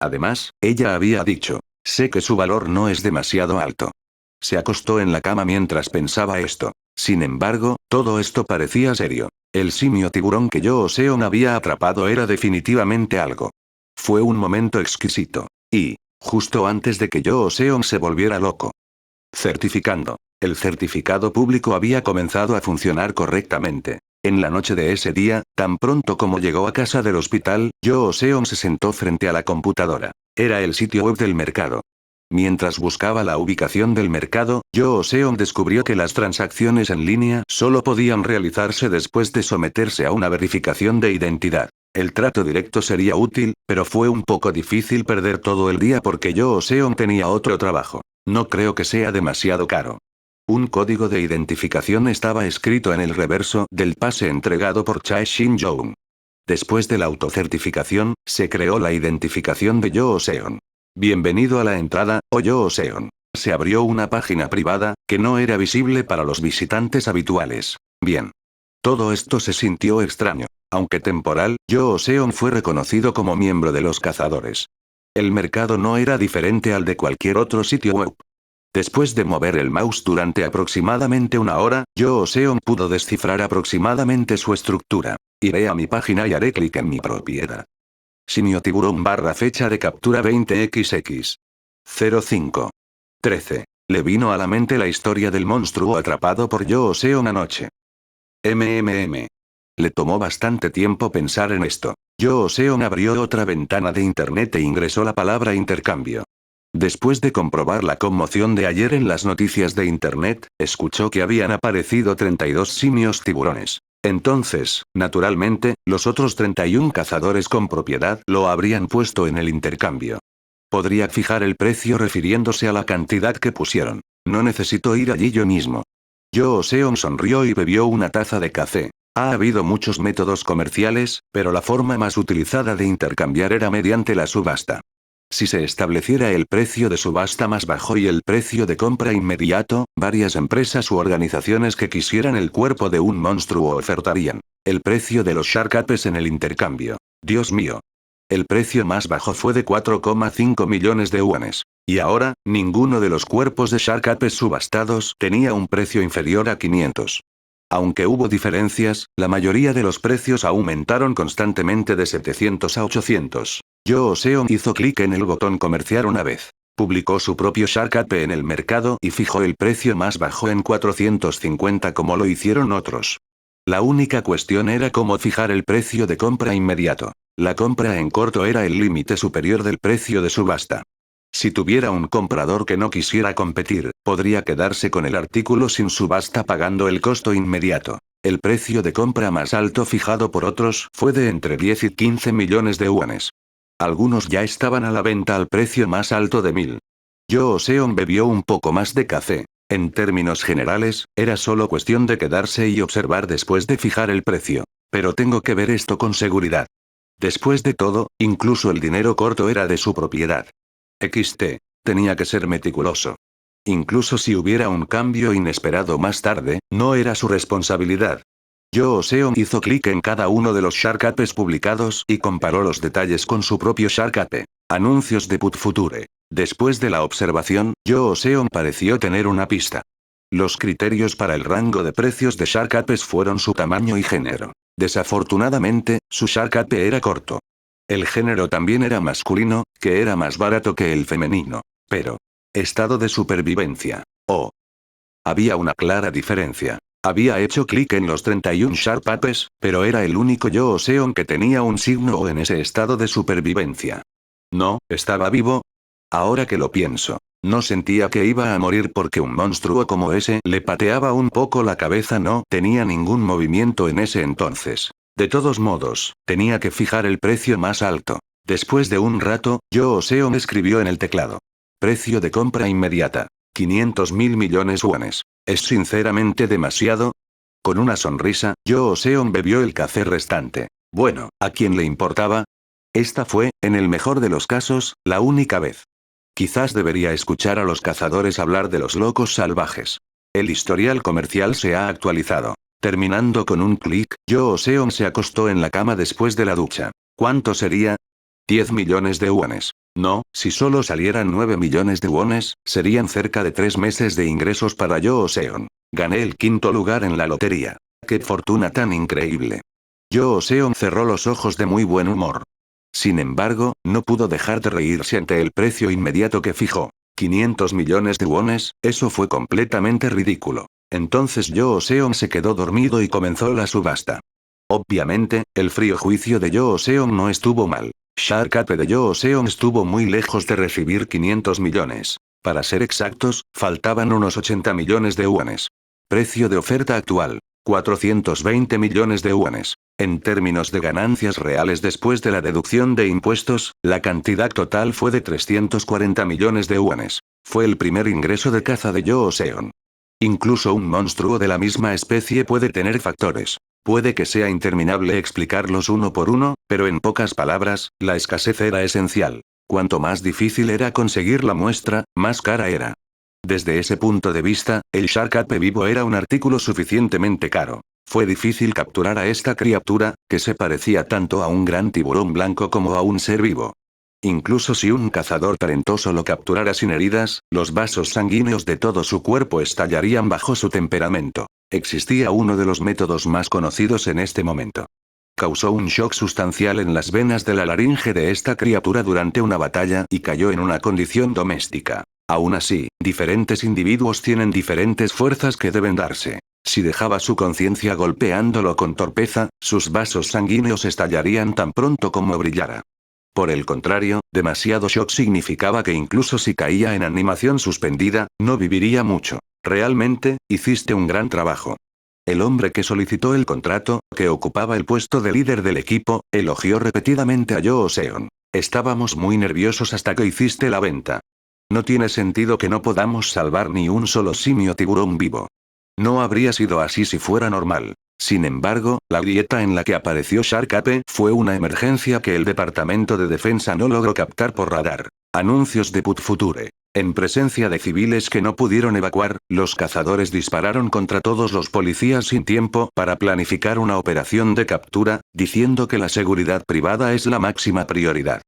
Además, ella había dicho, sé que su valor no es demasiado alto. Se acostó en la cama mientras pensaba esto. Sin embargo, todo esto parecía serio. El simio tiburón que Yoo Seon había atrapado era definitivamente algo. Fue un momento exquisito. Y, justo antes de que Yoo Seon se volviera loco. Certificando. El certificado público había comenzado a funcionar correctamente. En la noche de ese día, tan pronto como llegó a casa del hospital, Yoo Seon se sentó frente a la computadora. Era el sitio web del mercado. Mientras buscaba la ubicación del mercado, Yoo Seon descubrió que las transacciones en línea solo podían realizarse después de someterse a una verificación de identidad. El trato directo sería útil, pero fue un poco difícil perder todo el día porque Yoo Seon tenía otro trabajo. No creo que sea demasiado caro. Un código de identificación estaba escrito en el reverso del pase entregado por Chae Shin-young. Después de la autocertificación, se creó la identificación de Yoo Seon. Bienvenido a la entrada, oh Yoo Seon. Se abrió una página privada, que no era visible para los visitantes habituales. Bien. Todo esto se sintió extraño. Aunque temporal, Joseon fue reconocido como miembro de los cazadores. El mercado no era diferente al de cualquier otro sitio web. Después de mover el mouse durante aproximadamente una hora, Joseon pudo descifrar aproximadamente su estructura. Iré a mi página y haré clic en mi propiedad. Simio tiburón / fecha de captura 20xx. 05. 13. Le vino a la mente la historia del monstruo atrapado por Joseon anoche. Le tomó bastante tiempo pensar en esto. Joseon abrió otra ventana de internet e ingresó la palabra intercambio. Después de comprobar la conmoción de ayer en las noticias de internet, escuchó que habían aparecido 32 simios tiburones. Entonces, naturalmente, los otros 31 cazadores con propiedad lo habrían puesto en el intercambio. Podría fijar el precio refiriéndose a la cantidad que pusieron. No necesito ir allí yo mismo. Joseon sonrió y bebió una taza de café. Ha habido muchos métodos comerciales, pero la forma más utilizada de intercambiar era mediante la subasta. Si se estableciera el precio de subasta más bajo y el precio de compra inmediato, varias empresas u organizaciones que quisieran el cuerpo de un monstruo ofertarían el precio de los Shark Apes en el intercambio. Dios mío. El precio más bajo fue de 4,5 millones de yuanes. Y ahora, ninguno de los cuerpos de Shark Apes subastados tenía un precio inferior a 500. Aunque hubo diferencias, la mayoría de los precios aumentaron constantemente de 700 a 800. Joseon hizo clic en el botón comerciar una vez. Publicó su propio Shark Ape en el mercado y fijó el precio más bajo en 450 como lo hicieron otros. La única cuestión era cómo fijar el precio de compra inmediato. La compra en corto era el límite superior del precio de subasta. Si tuviera un comprador que no quisiera competir, podría quedarse con el artículo sin subasta pagando el costo inmediato. El precio de compra más alto fijado por otros fue de entre 10 y 15 millones de yuanes. Algunos ya estaban a la venta al precio más alto de 1000. Joseon bebió un poco más de café. En términos generales, era solo cuestión de quedarse y observar después de fijar el precio. Pero tengo que ver esto con seguridad. Después de todo, incluso el dinero corto era de su propiedad. Tenía que ser meticuloso. Incluso si hubiera un cambio inesperado más tarde, no era su responsabilidad. Joseon hizo clic en cada uno de los Shark Apes publicados y comparó los detalles con su propio Shark Ape. Anuncios de Put Future. Después de la observación, Joseon pareció tener una pista. Los criterios para el rango de precios de Shark Apes fueron su tamaño y género. Desafortunadamente, su Shark Ape era corto. El género también era masculino, que era más barato que el femenino. Pero, estado de supervivencia. Oh. Había una clara diferencia. Había hecho clic en los 31 Shark Apes, pero era el único Joseon que tenía un signo O en ese estado de supervivencia. No, estaba vivo. Ahora que lo pienso, no sentía que iba a morir porque un monstruo como ese le pateaba un poco la cabeza. No tenía ningún movimiento en ese entonces. De todos modos, tenía que fijar el precio más alto. Después de un rato, Joseon escribió en el teclado. Precio de compra inmediata. 500.000 millones yuanes. ¿Es sinceramente demasiado? Con una sonrisa, Joseon bebió el café restante. Bueno, ¿a quién le importaba? Esta fue, en el mejor de los casos, la única vez. Quizás debería escuchar a los cazadores hablar de los locos salvajes. El historial comercial se ha actualizado. Terminando con un clic, Joseon se acostó en la cama después de la ducha. ¿Cuánto sería? 10 millones de yuanes. No, si solo salieran 9 millones de yuanes, serían cerca de 3 meses de ingresos para Joseon. Gané el 5.º lugar en la lotería. ¡Qué fortuna tan increíble! Joseon cerró los ojos de muy buen humor. Sin embargo, no pudo dejar de reírse ante el precio inmediato que fijó. 500 millones de yuanes, eso fue completamente ridículo. Entonces Joseon se quedó dormido y comenzó la subasta. Obviamente, el frío juicio de Joseon no estuvo mal. Shark Ape de Joseon estuvo muy lejos de recibir 500 millones. Para ser exactos, faltaban unos 80 millones de yuanes. Precio de oferta actual. 420 millones de yuanes. En términos de ganancias reales después de la deducción de impuestos, la cantidad total fue de 340 millones de yuanes. Fue el primer ingreso de caza de Joseon. Incluso un monstruo de la misma especie puede tener factores. Puede que sea interminable explicarlos uno por uno, pero en pocas palabras, la escasez era esencial. Cuanto más difícil era conseguir la muestra, más cara era. Desde ese punto de vista, el Shark Ape vivo era un artículo suficientemente caro. Fue difícil capturar a esta criatura, que se parecía tanto a un gran tiburón blanco como a un ser vivo. Incluso si un cazador talentoso lo capturara sin heridas, los vasos sanguíneos de todo su cuerpo estallarían bajo su temperamento. Existía uno de los métodos más conocidos en este momento. Causó un shock sustancial en las venas de la laringe de esta criatura durante una batalla y cayó en una condición doméstica. Aún así, diferentes individuos tienen diferentes fuerzas que deben darse. Si dejaba su conciencia golpeándolo con torpeza, sus vasos sanguíneos estallarían tan pronto como brillara. Por el contrario, demasiado shock significaba que incluso si caía en animación suspendida, no viviría mucho. Realmente, hiciste un gran trabajo. El hombre que solicitó el contrato, que ocupaba el puesto de líder del equipo, elogió repetidamente a Yoo Seon. Estábamos muy nerviosos hasta que hiciste la venta. No tiene sentido que no podamos salvar ni un solo simio tiburón vivo. No habría sido así si fuera normal. Sin embargo, la grieta en la que apareció Shark Ape fue una emergencia que el Departamento de Defensa no logró captar por radar. Anuncios de Put Future. En presencia de civiles que no pudieron evacuar, los cazadores dispararon contra todos los policías sin tiempo para planificar una operación de captura, diciendo que la seguridad privada es la máxima prioridad.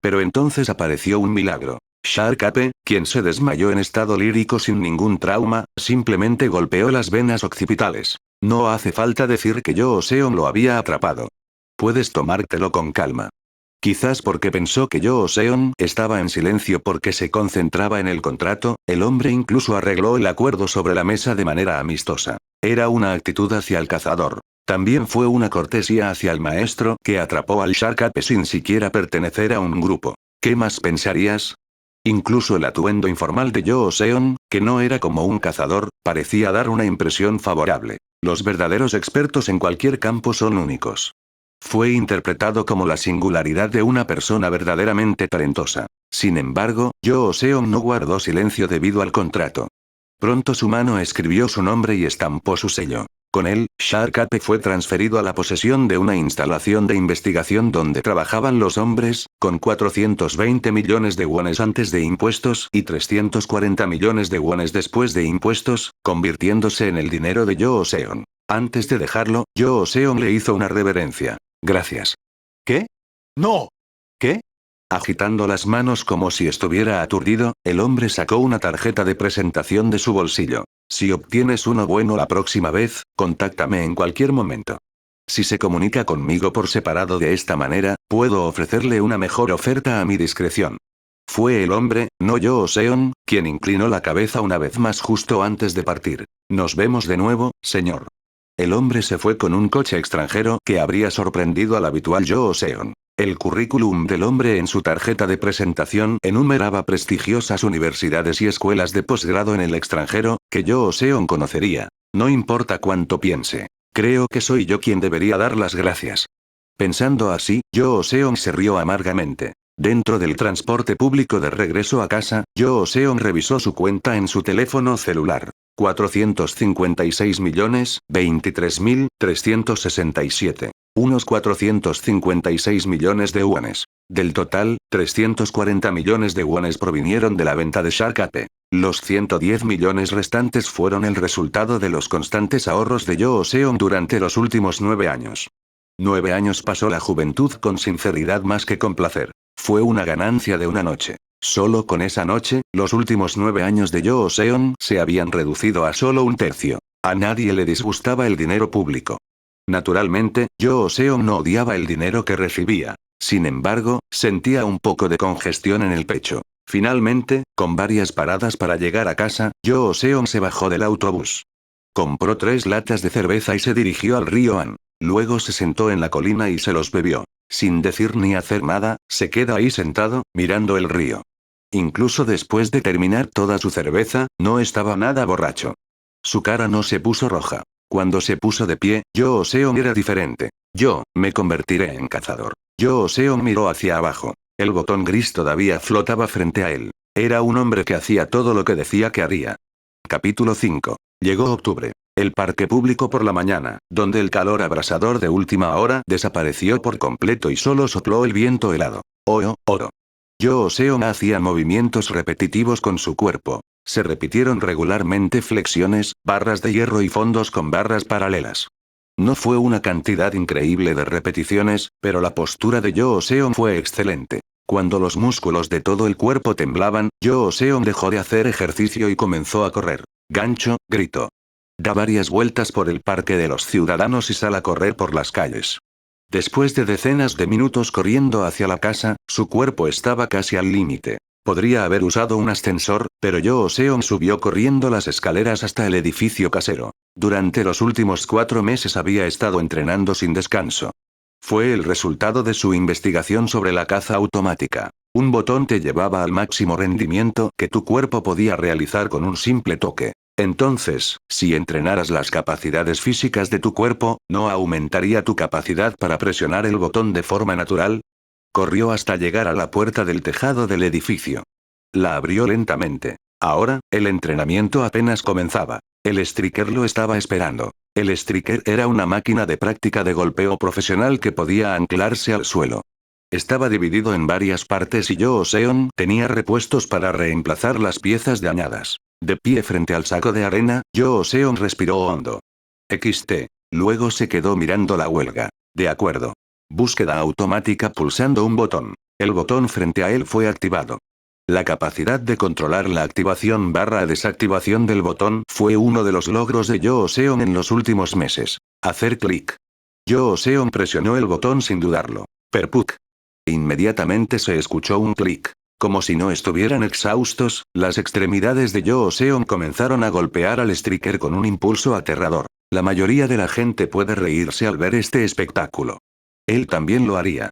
Pero entonces apareció un milagro. Shark Ape, quien se desmayó en estado lírico sin ningún trauma, simplemente golpeó las venas occipitales. No hace falta decir que Yoo Seon lo había atrapado. Puedes tomártelo con calma. Quizás porque pensó que Yoo Seon estaba en silencio porque se concentraba en el contrato, el hombre incluso arregló el acuerdo sobre la mesa de manera amistosa. Era una actitud hacia el cazador. También fue una cortesía hacia el maestro que atrapó al Shark Ape sin siquiera pertenecer a un grupo. ¿Qué más pensarías? Incluso el atuendo informal de Yoo Seon, que no era como un cazador, parecía dar una impresión favorable. Los verdaderos expertos en cualquier campo son únicos. Fue interpretado como la singularidad de una persona verdaderamente talentosa. Sin embargo, Yoo Seon no guardó silencio debido al contrato. Pronto su mano escribió su nombre y estampó su sello. Con él, Shark Ape fue transferido a la posesión de una instalación de investigación donde trabajaban los hombres, con 420 millones de wones antes de impuestos y 340 millones de wones después de impuestos, convirtiéndose en el dinero de Yoo Seon. Antes de dejarlo, Yoo Seon le hizo una reverencia. Gracias. ¿Qué? No. ¿Qué? Agitando las manos como si estuviera aturdido, el hombre sacó una tarjeta de presentación de su bolsillo. Si obtienes uno bueno la próxima vez, contáctame en cualquier momento. Si se comunica conmigo por separado de esta manera, puedo ofrecerle una mejor oferta a mi discreción. Fue el hombre, no Yoo Seon, quien inclinó la cabeza una vez más justo antes de partir. Nos vemos de nuevo, señor. El hombre se fue con un coche extranjero que habría sorprendido al habitual Yoo Seon. El currículum del hombre en su tarjeta de presentación enumeraba prestigiosas universidades y escuelas de posgrado en el extranjero, que Yoo Seon conocería. No importa cuánto piense. Creo que soy yo quien debería dar las gracias. Pensando así, Yoo Seon se rió amargamente. Dentro del transporte público de regreso a casa, Yoo Seon revisó su cuenta en su teléfono celular. 456.023.367. Unos 456 millones de wones. Del total, 340 millones de wones provinieron de la venta de Shark Ape. Los 110 millones restantes fueron el resultado de los constantes ahorros de Yoo Seon durante los últimos 9 años. 9 años pasó la juventud con sinceridad más que con placer. Fue una ganancia de una noche. Solo con esa noche, los últimos 9 años de Yoo Seon se habían reducido a solo un tercio. A nadie le disgustaba el dinero público. Naturalmente, Yoo Seon no odiaba el dinero que recibía. Sin embargo, sentía un poco de congestión en el pecho. Finalmente, con varias paradas para llegar a casa, Yoo Seon se bajó del autobús. Compró 3 latas de cerveza y se dirigió al río An. Luego se sentó en la colina y se los bebió. Sin decir ni hacer nada, se queda ahí sentado, mirando el río. Incluso después de terminar toda su cerveza, no estaba nada borracho. Su cara no se puso roja. Cuando se puso de pie, Yoo Seon era diferente. Yo, me convertiré en cazador. Yoo Seon miró hacia abajo. El botón gris todavía flotaba frente a él. Era un hombre que hacía todo lo que decía que haría. Capítulo 5. Llegó octubre. El parque público por la mañana, donde el calor abrasador de última hora desapareció por completo y solo sopló el viento helado. Oro. Yoo Seon hacía movimientos repetitivos con su cuerpo. Se repitieron regularmente flexiones, barras de hierro y fondos con barras paralelas. No fue una cantidad increíble de repeticiones, pero la postura de Yoo Seon fue excelente. Cuando los músculos de todo el cuerpo temblaban, Yoo Seon dejó de hacer ejercicio y comenzó a correr. Gancho, gritó. Da varias vueltas por el parque de los ciudadanos y sal a correr por las calles. Después de decenas de minutos corriendo hacia la casa, su cuerpo estaba casi al límite. Podría haber usado un ascensor, pero Yoo Seon subió corriendo las escaleras hasta el edificio casero. Durante los últimos 4 meses había estado entrenando sin descanso. Fue el resultado de su investigación sobre la caza automática. Un botón te llevaba al máximo rendimiento que tu cuerpo podía realizar con un simple toque. Entonces, si entrenaras las capacidades físicas de tu cuerpo, ¿no aumentaría tu capacidad para presionar el botón de forma natural? Corrió hasta llegar a la puerta del tejado del edificio. La abrió lentamente. Ahora, el entrenamiento apenas comenzaba. El striker lo estaba esperando. El striker era una máquina de práctica de golpeo profesional que podía anclarse al suelo. Estaba dividido en varias partes y Yoo Seon tenía repuestos para reemplazar las piezas dañadas. De pie frente al saco de arena, Yoo Seon respiró hondo. XT. Luego se quedó mirando la huelga. De acuerdo. Búsqueda automática pulsando un botón. El botón frente a él fue activado. La capacidad de controlar la activación barra desactivación del botón fue uno de los logros de Yoo Seon en los últimos meses. Hacer clic. Yoo Seon presionó el botón sin dudarlo. Perpuk. Inmediatamente se escuchó un clic. Como si no estuvieran exhaustos, las extremidades de Yoo Seon comenzaron a golpear al striker con un impulso aterrador. La mayoría de la gente puede reírse al ver este espectáculo. Él también lo haría.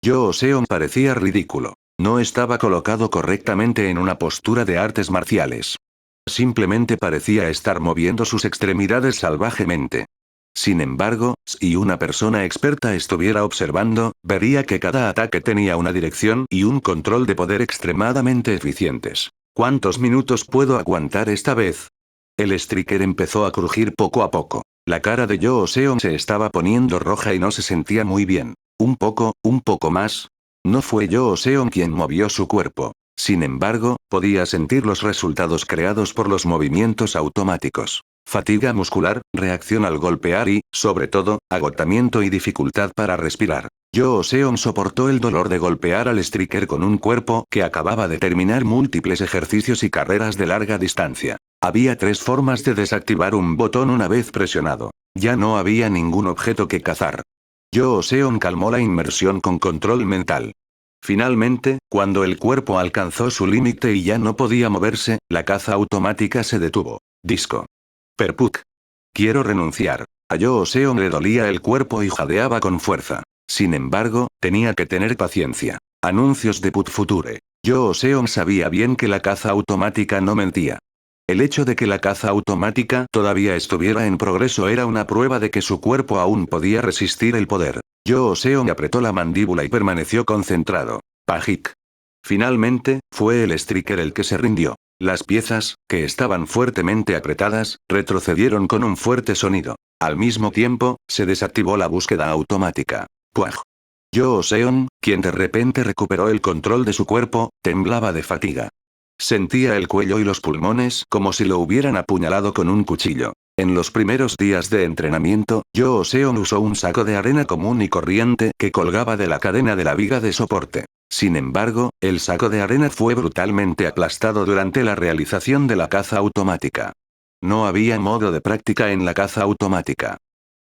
Yoo Seon parecía ridículo. No estaba colocado correctamente en una postura de artes marciales. Simplemente parecía estar moviendo sus extremidades salvajemente. Sin embargo, si una persona experta estuviera observando, vería que cada ataque tenía una dirección y un control de poder extremadamente eficientes. ¿Cuántos minutos puedo aguantar esta vez? El striker empezó a crujir poco a poco. La cara de Yoo Seon se estaba poniendo roja y no se sentía muy bien. Un poco más. No fue Yoo Seon quien movió su cuerpo. Sin embargo, podía sentir los resultados creados por los movimientos automáticos. Fatiga muscular, reacción al golpear y, sobre todo, agotamiento y dificultad para respirar. Yoo Seon soportó el dolor de golpear al striker con un cuerpo que acababa de terminar múltiples ejercicios y carreras de larga distancia. Había 3 formas de desactivar un botón una vez presionado. Ya no había ningún objeto que cazar. Yoo Seon calmó la inmersión con control mental. Finalmente, cuando el cuerpo alcanzó su límite y ya no podía moverse, la caza automática se detuvo. Disco. Perpuk. Quiero renunciar. A Yoo Seon le dolía el cuerpo y jadeaba con fuerza. Sin embargo, tenía que tener paciencia. Anuncios de Put Future. Yoo Seon sabía bien que la caza automática no mentía. El hecho de que la caza automática todavía estuviera en progreso era una prueba de que su cuerpo aún podía resistir el poder. Yoo Seon apretó la mandíbula y permaneció concentrado. Pajik. Finalmente, fue el striker el que se rindió. Las piezas, que estaban fuertemente apretadas, retrocedieron con un fuerte sonido. Al mismo tiempo, se desactivó la búsqueda automática. Puaj. Yoo Seon, quien de repente recuperó el control de su cuerpo, temblaba de fatiga. Sentía el cuello y los pulmones como si lo hubieran apuñalado con un cuchillo. En los primeros días de entrenamiento, Yoo Seon usó un saco de arena común y corriente que colgaba de la cadena de la viga de soporte. Sin embargo, el saco de arena fue brutalmente aplastado durante la realización de la caza automática. No había modo de práctica en la caza automática.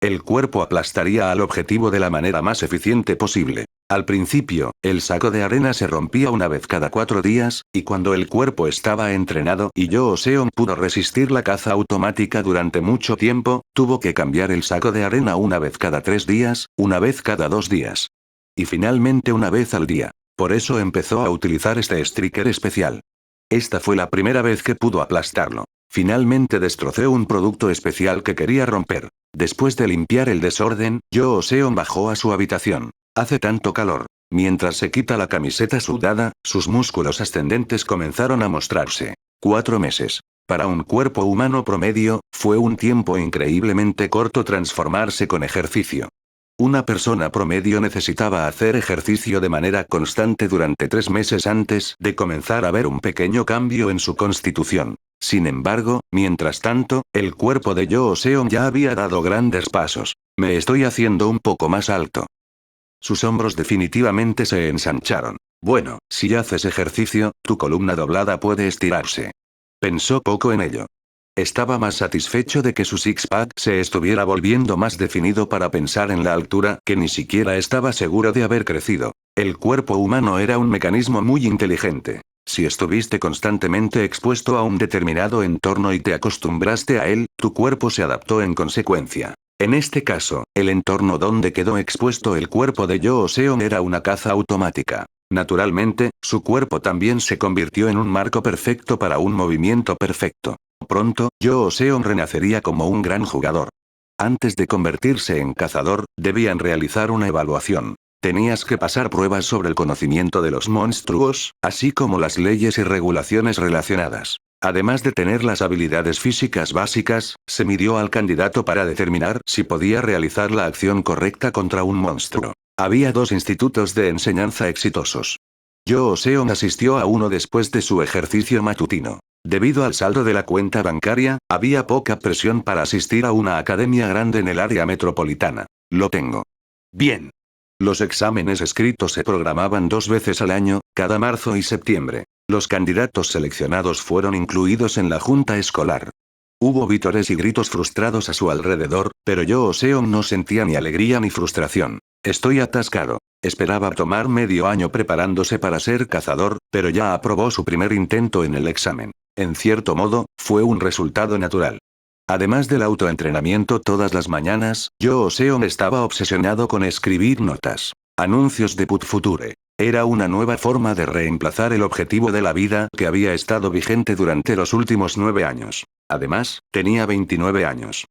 El cuerpo aplastaría al objetivo de la manera más eficiente posible. Al principio, el saco de arena se rompía una vez cada 4 días, y cuando el cuerpo estaba entrenado y Yoo Seon pudo resistir la caza automática durante mucho tiempo, tuvo que cambiar el saco de arena una vez cada 3 días, una vez cada 2 días. Y finalmente una vez al día. Por eso empezó a utilizar este striker especial. Esta fue la primera vez que pudo aplastarlo. Finalmente destrozó un producto especial que quería romper. Después de limpiar el desorden, Yoo Seon bajó a su habitación. Hace tanto calor. Mientras se quita la camiseta sudada, sus músculos ascendentes comenzaron a mostrarse. 4 meses. Para un cuerpo humano promedio, fue un tiempo increíblemente corto transformarse con ejercicio. Una persona promedio necesitaba hacer ejercicio de manera constante durante 3 meses antes de comenzar a ver un pequeño cambio en su constitución. Sin embargo, mientras tanto, el cuerpo de Yoo Seon ya había dado grandes pasos. Me estoy haciendo un poco más alto. Sus hombros definitivamente se ensancharon. Bueno, si haces ejercicio, tu columna doblada puede estirarse. Pensó poco en ello. Estaba más satisfecho de que su six-pack se estuviera volviendo más definido para pensar en la altura que ni siquiera estaba seguro de haber crecido. El cuerpo humano era un mecanismo muy inteligente. Si estuviste constantemente expuesto a un determinado entorno y te acostumbraste a él, tu cuerpo se adaptó en consecuencia. En este caso, el entorno donde quedó expuesto el cuerpo de Yoo Seon era una caza automática. Naturalmente, su cuerpo también se convirtió en un marco perfecto para un movimiento perfecto. Pronto, Yoo Seon renacería como un gran jugador. Antes de convertirse en cazador, debían realizar una evaluación. Tenías que pasar pruebas sobre el conocimiento de los monstruos, así como las leyes y regulaciones relacionadas. Además de tener las habilidades físicas básicas, se midió al candidato para determinar si podía realizar la acción correcta contra un monstruo. Había 2 institutos de enseñanza exitosos. Yoo Seon asistió a uno después de su ejercicio matutino. Debido al saldo de la cuenta bancaria, había poca presión para asistir a una academia grande en el área metropolitana. Lo tengo. Bien. Los exámenes escritos se programaban 2 veces al año, cada marzo y septiembre. Los candidatos seleccionados fueron incluidos en la junta escolar. Hubo vítores y gritos frustrados a su alrededor, pero Yoo Seon no sentía ni alegría ni frustración. Estoy atascado. Esperaba tomar medio año preparándose para ser cazador, pero ya aprobó su primer intento en el examen. En cierto modo, fue un resultado natural. Además del autoentrenamiento todas las mañanas, Yoo Seon estaba obsesionado con escribir notas. Anuncios de Put Future. Era una nueva forma de reemplazar el objetivo de la vida que había estado vigente durante los últimos 9 años. Además, tenía 29 años.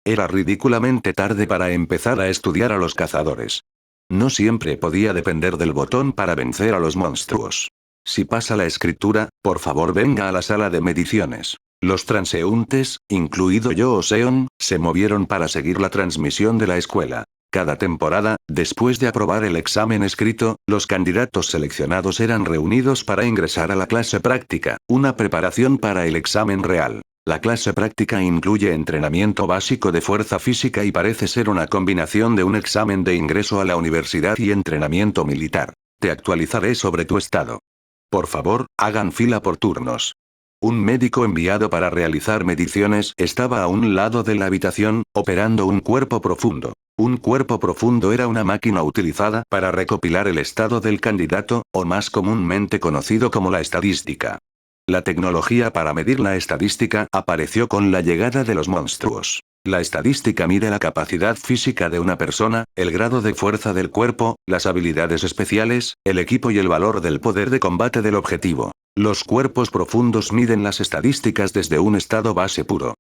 Era ridículamente tarde para empezar a estudiar a los cazadores. No siempre podía depender del botón para vencer a los monstruos. Si pasa la escritura, por favor venga a la sala de mediciones. Los transeúntes, incluido Yoo Seon, se movieron para seguir la transmisión de la escuela. Cada temporada, después de aprobar el examen escrito, los candidatos seleccionados eran reunidos para ingresar a la clase práctica, una preparación para el examen real. La clase práctica incluye entrenamiento básico de fuerza física y parece ser una combinación de un examen de ingreso a la universidad y entrenamiento militar. Te actualizaré sobre tu estado. Por favor, hagan fila por turnos. Un médico enviado para realizar mediciones estaba a un lado de la habitación, operando un cuerpo profundo. Un cuerpo profundo era una máquina utilizada para recopilar el estado del candidato, o más comúnmente conocido como la estadística. La tecnología para medir la estadística apareció con la llegada de los monstruos. La estadística mide la capacidad física de una persona, el grado de fuerza del cuerpo, las habilidades especiales, el equipo y el valor del poder de combate del objetivo. Los cuerpos profundos miden las estadísticas desde un estado base puro.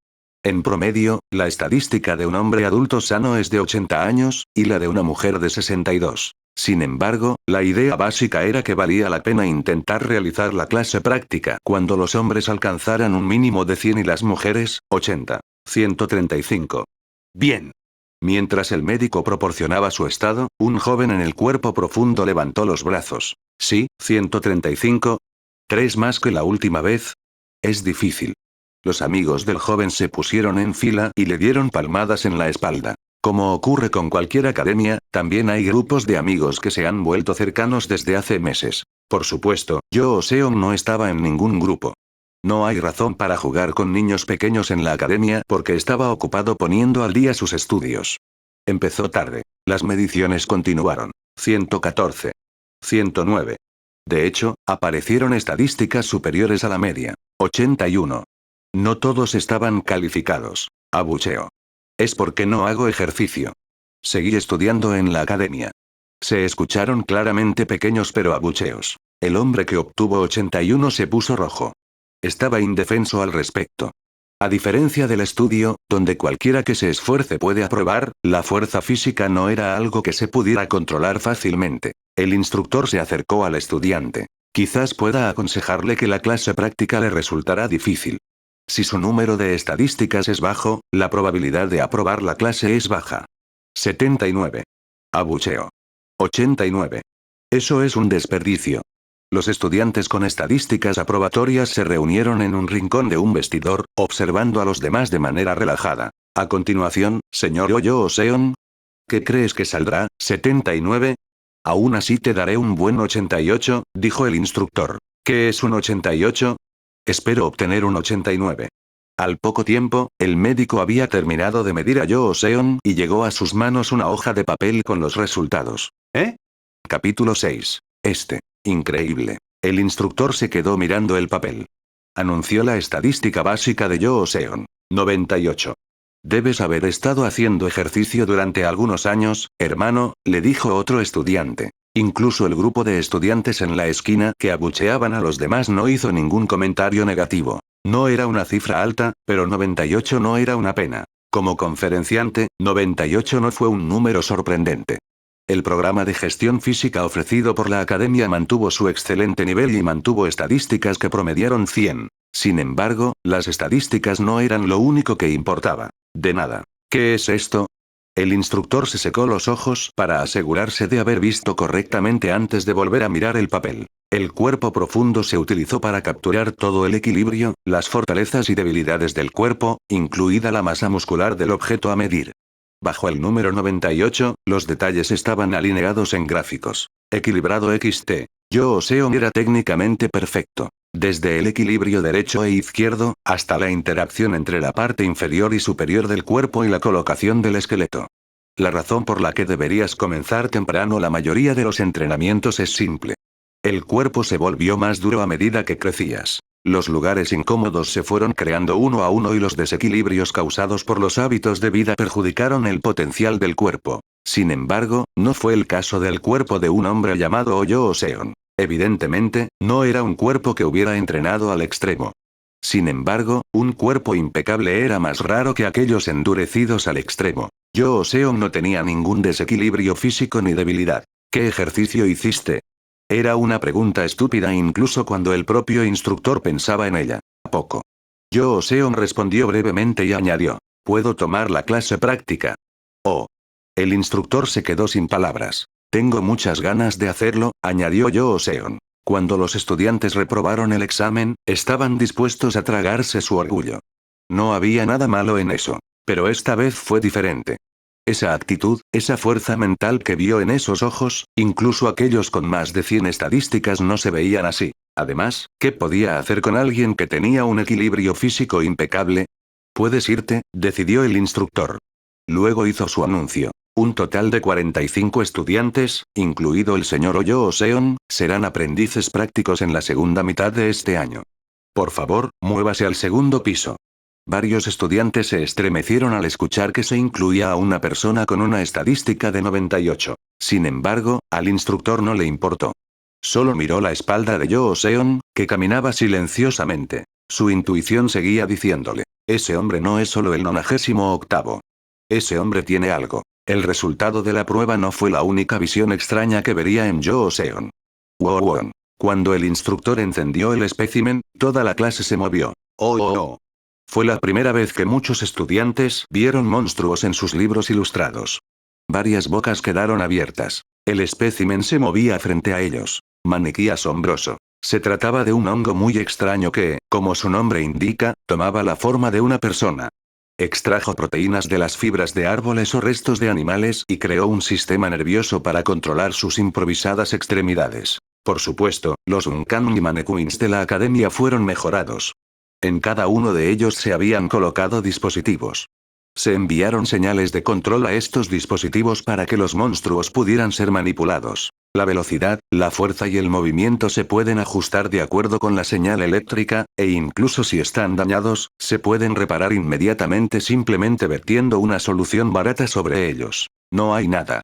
En promedio, la estadística de un hombre adulto sano es de 80 años, y la de una mujer de 62. Sin embargo, la idea básica era que valía la pena intentar realizar la clase práctica cuando los hombres alcanzaran un mínimo de 100 y las mujeres, 80. 135. Bien. Mientras el médico proporcionaba su estado, un joven en el cuerpo profundo levantó los brazos. Sí, 135. 3 más que la última vez. Es difícil. Los amigos del joven se pusieron en fila y le dieron palmadas en la espalda. Como ocurre con cualquier academia, también hay grupos de amigos que se han vuelto cercanos desde hace meses. Por supuesto, Yoo Seon no estaba en ningún grupo. No hay razón para jugar con niños pequeños en la academia porque estaba ocupado poniendo al día sus estudios. Empezó tarde. Las mediciones continuaron. 114. 109. De hecho, aparecieron estadísticas superiores a la media. 81. No todos estaban calificados. Abucheo. Es porque no hago ejercicio. Seguí estudiando en la academia. Se escucharon claramente pequeños pero abucheos. El hombre que obtuvo 81 se puso rojo. Estaba indefenso al respecto. A diferencia del estudio, donde cualquiera que se esfuerce puede aprobar, la fuerza física no era algo que se pudiera controlar fácilmente. El instructor se acercó al estudiante. Quizás pueda aconsejarle que la clase práctica le resultará difícil. Si su número de estadísticas es bajo, la probabilidad de aprobar la clase es baja. 79. Abucheo. 89. Eso es un desperdicio. Los estudiantes con estadísticas aprobatorias se reunieron en un rincón de un vestidor, observando a los demás de manera relajada. A continuación, señor Oyo Seon. ¿Qué crees que saldrá? 79. Aún así te daré un buen 88, dijo el instructor. ¿Qué es un 88? Espero obtener un 89. Al poco tiempo, el médico había terminado de medir a Yoo Seon y llegó a sus manos una hoja de papel con los resultados. ¿Eh? Capítulo 6. Increíble. El instructor se quedó mirando el papel. Anunció la estadística básica de Yoo Seon. 98. Debes haber estado haciendo ejercicio durante algunos años, hermano, le dijo otro estudiante. Incluso el grupo de estudiantes en la esquina que abucheaban a los demás no hizo ningún comentario negativo. No era una cifra alta, pero 98 no era una pena. Como conferenciante, 98 no fue un número sorprendente. El programa de gestión física ofrecido por la academia mantuvo su excelente nivel y mantuvo estadísticas que promediaron 100. Sin embargo, las estadísticas no eran lo único que importaba. De nada. ¿Qué es esto? El instructor se secó los ojos para asegurarse de haber visto correctamente antes de volver a mirar el papel. El cuerpo profundo se utilizó para capturar todo el equilibrio, las fortalezas y debilidades del cuerpo, incluida la masa muscular del objeto a medir. Bajo el número 98, los detalles estaban alineados en gráficos. Equilibrado XT. Yoo Seon era técnicamente perfecto. Desde el equilibrio derecho e izquierdo, hasta la interacción entre la parte inferior y superior del cuerpo y la colocación del esqueleto. La razón por la que deberías comenzar temprano la mayoría de los entrenamientos es simple. El cuerpo se volvió más duro a medida que crecías. Los lugares incómodos se fueron creando uno a uno y los desequilibrios causados por los hábitos de vida perjudicaron el potencial del cuerpo. Sin embargo, no fue el caso del cuerpo de un hombre llamado Yoo Seon. Evidentemente, no era un cuerpo que hubiera entrenado al extremo. Sin embargo, un cuerpo impecable era más raro que aquellos endurecidos al extremo. Yoo Seon no tenía ningún desequilibrio físico ni debilidad. ¿Qué ejercicio hiciste? Era una pregunta estúpida incluso cuando el propio instructor pensaba en ella. Poco. Yoo Seon respondió brevemente y añadió. ¿Puedo tomar la clase práctica? Oh. El instructor se quedó sin palabras. Tengo muchas ganas de hacerlo, añadió Yoo Seon. Cuando los estudiantes reprobaron el examen, estaban dispuestos a tragarse su orgullo. No había nada malo en eso. Pero esta vez fue diferente. Esa actitud, esa fuerza mental que vio en esos ojos, incluso aquellos con más de 100 estadísticas no se veían así. Además, ¿qué podía hacer con alguien que tenía un equilibrio físico impecable? Puedes irte, decidió el instructor. Luego hizo su anuncio. Un total de 45 estudiantes, incluido el señor Oyo Seon, serán aprendices prácticos en la segunda mitad de este año. Por favor, muévase al segundo piso. Varios estudiantes se estremecieron al escuchar que se incluía a una persona con una estadística de 98. Sin embargo, al instructor no le importó. Solo miró la espalda de Yoo Seon, que caminaba silenciosamente. Su intuición seguía diciéndole, ese hombre no es solo el 98. Ese hombre tiene algo. El resultado de la prueba no fue la única visión extraña que vería en Yoo Seon. Wow. Cuando el instructor encendió el espécimen, toda la clase se movió. Oh. Fue la primera vez que muchos estudiantes vieron monstruos en sus libros ilustrados. Varias bocas quedaron abiertas. El espécimen se movía frente a ellos. Maniquí asombroso. Se trataba de un hongo muy extraño que, como su nombre indica, tomaba la forma de una persona. Extrajo proteínas de las fibras de árboles o restos de animales y creó un sistema nervioso para controlar sus improvisadas extremidades. Por supuesto, los Uncanny y Mannequins de la academia fueron mejorados. En cada uno de ellos se habían colocado dispositivos. Se enviaron señales de control a estos dispositivos para que los monstruos pudieran ser manipulados. La velocidad, la fuerza y el movimiento se pueden ajustar de acuerdo con la señal eléctrica, e incluso si están dañados, se pueden reparar inmediatamente simplemente vertiendo una solución barata sobre ellos. No hay nada.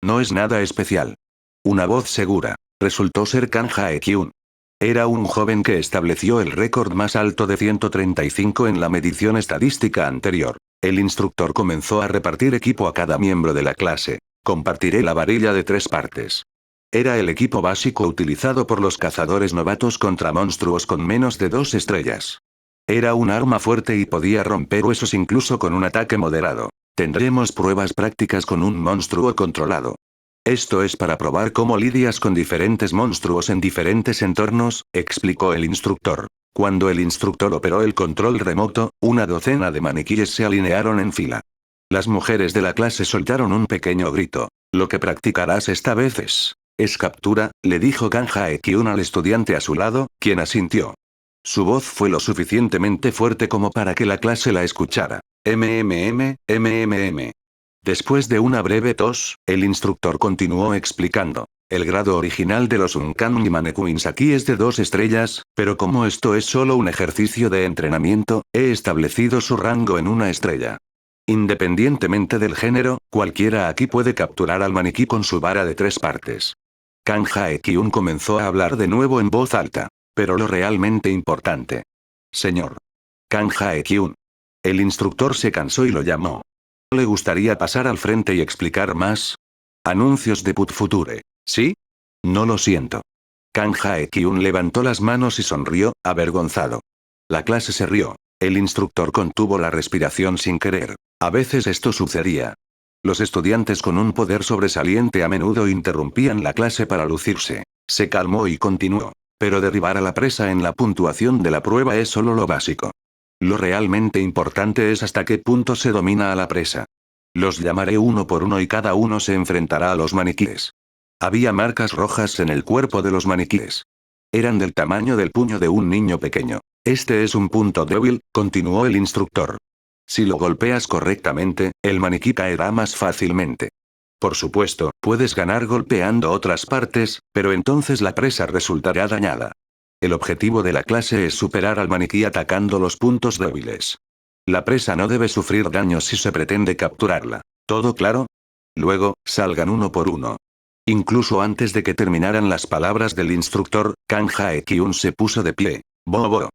No es nada especial. Una voz segura. Resultó ser Kang Hae-kyun. Era un joven que estableció el récord más alto de 135 en la medición estadística anterior. El instructor comenzó a repartir equipo a cada miembro de la clase. Compartiré la varilla de 3 partes. Era el equipo básico utilizado por los cazadores novatos contra monstruos con menos de 2 estrellas. Era un arma fuerte y podía romper huesos incluso con un ataque moderado. Tendremos pruebas prácticas con un monstruo controlado. Esto es para probar cómo lidias con diferentes monstruos en diferentes entornos, explicó el instructor. Cuando el instructor operó el control remoto, una docena de maniquíes se alinearon en fila. Las mujeres de la clase soltaron un pequeño grito. Lo que practicarás esta vez es captura, le dijo Kang Hae-kyun al estudiante a su lado, quien asintió. Su voz fue lo suficientemente fuerte como para que la clase la escuchara. MMM. Después de una breve tos, el instructor continuó explicando. El grado original de los Unkan y Manekuins aquí es de 2 estrellas, pero como esto es solo un ejercicio de entrenamiento, he establecido su rango en 1 estrella. Independientemente del género, cualquiera aquí puede capturar al maniquí con su vara de 3 partes. Kang Hae-kyun comenzó a hablar de nuevo en voz alta. Pero lo realmente importante. Señor Kang Hae-kyun. El instructor se cansó y lo llamó. ¿Le gustaría pasar al frente y explicar más? Anuncios de Put Future. ¿Sí? No lo siento. Kang Hae-kyun levantó las manos y sonrió, avergonzado. La clase se rió. El instructor contuvo la respiración sin querer. A veces esto sucedía. Los estudiantes con un poder sobresaliente a menudo interrumpían la clase para lucirse. Se calmó y continuó. Pero derribar a la presa en la puntuación de la prueba es solo lo básico. Lo realmente importante es hasta qué punto se domina a la presa. Los llamaré uno por uno y cada uno se enfrentará a los maniquíes. Había marcas rojas en el cuerpo de los maniquíes. Eran del tamaño del puño de un niño pequeño. Este es un punto débil, continuó el instructor. Si lo golpeas correctamente, el maniquí caerá más fácilmente. Por supuesto, puedes ganar golpeando otras partes, pero entonces la presa resultará dañada. El objetivo de la clase es superar al maniquí atacando los puntos débiles. La presa no debe sufrir daños si se pretende capturarla. ¿Todo claro? Luego, salgan uno por uno. Incluso antes de que terminaran las palabras del instructor, Kang Hae-kyun se puso de pie. Bobo.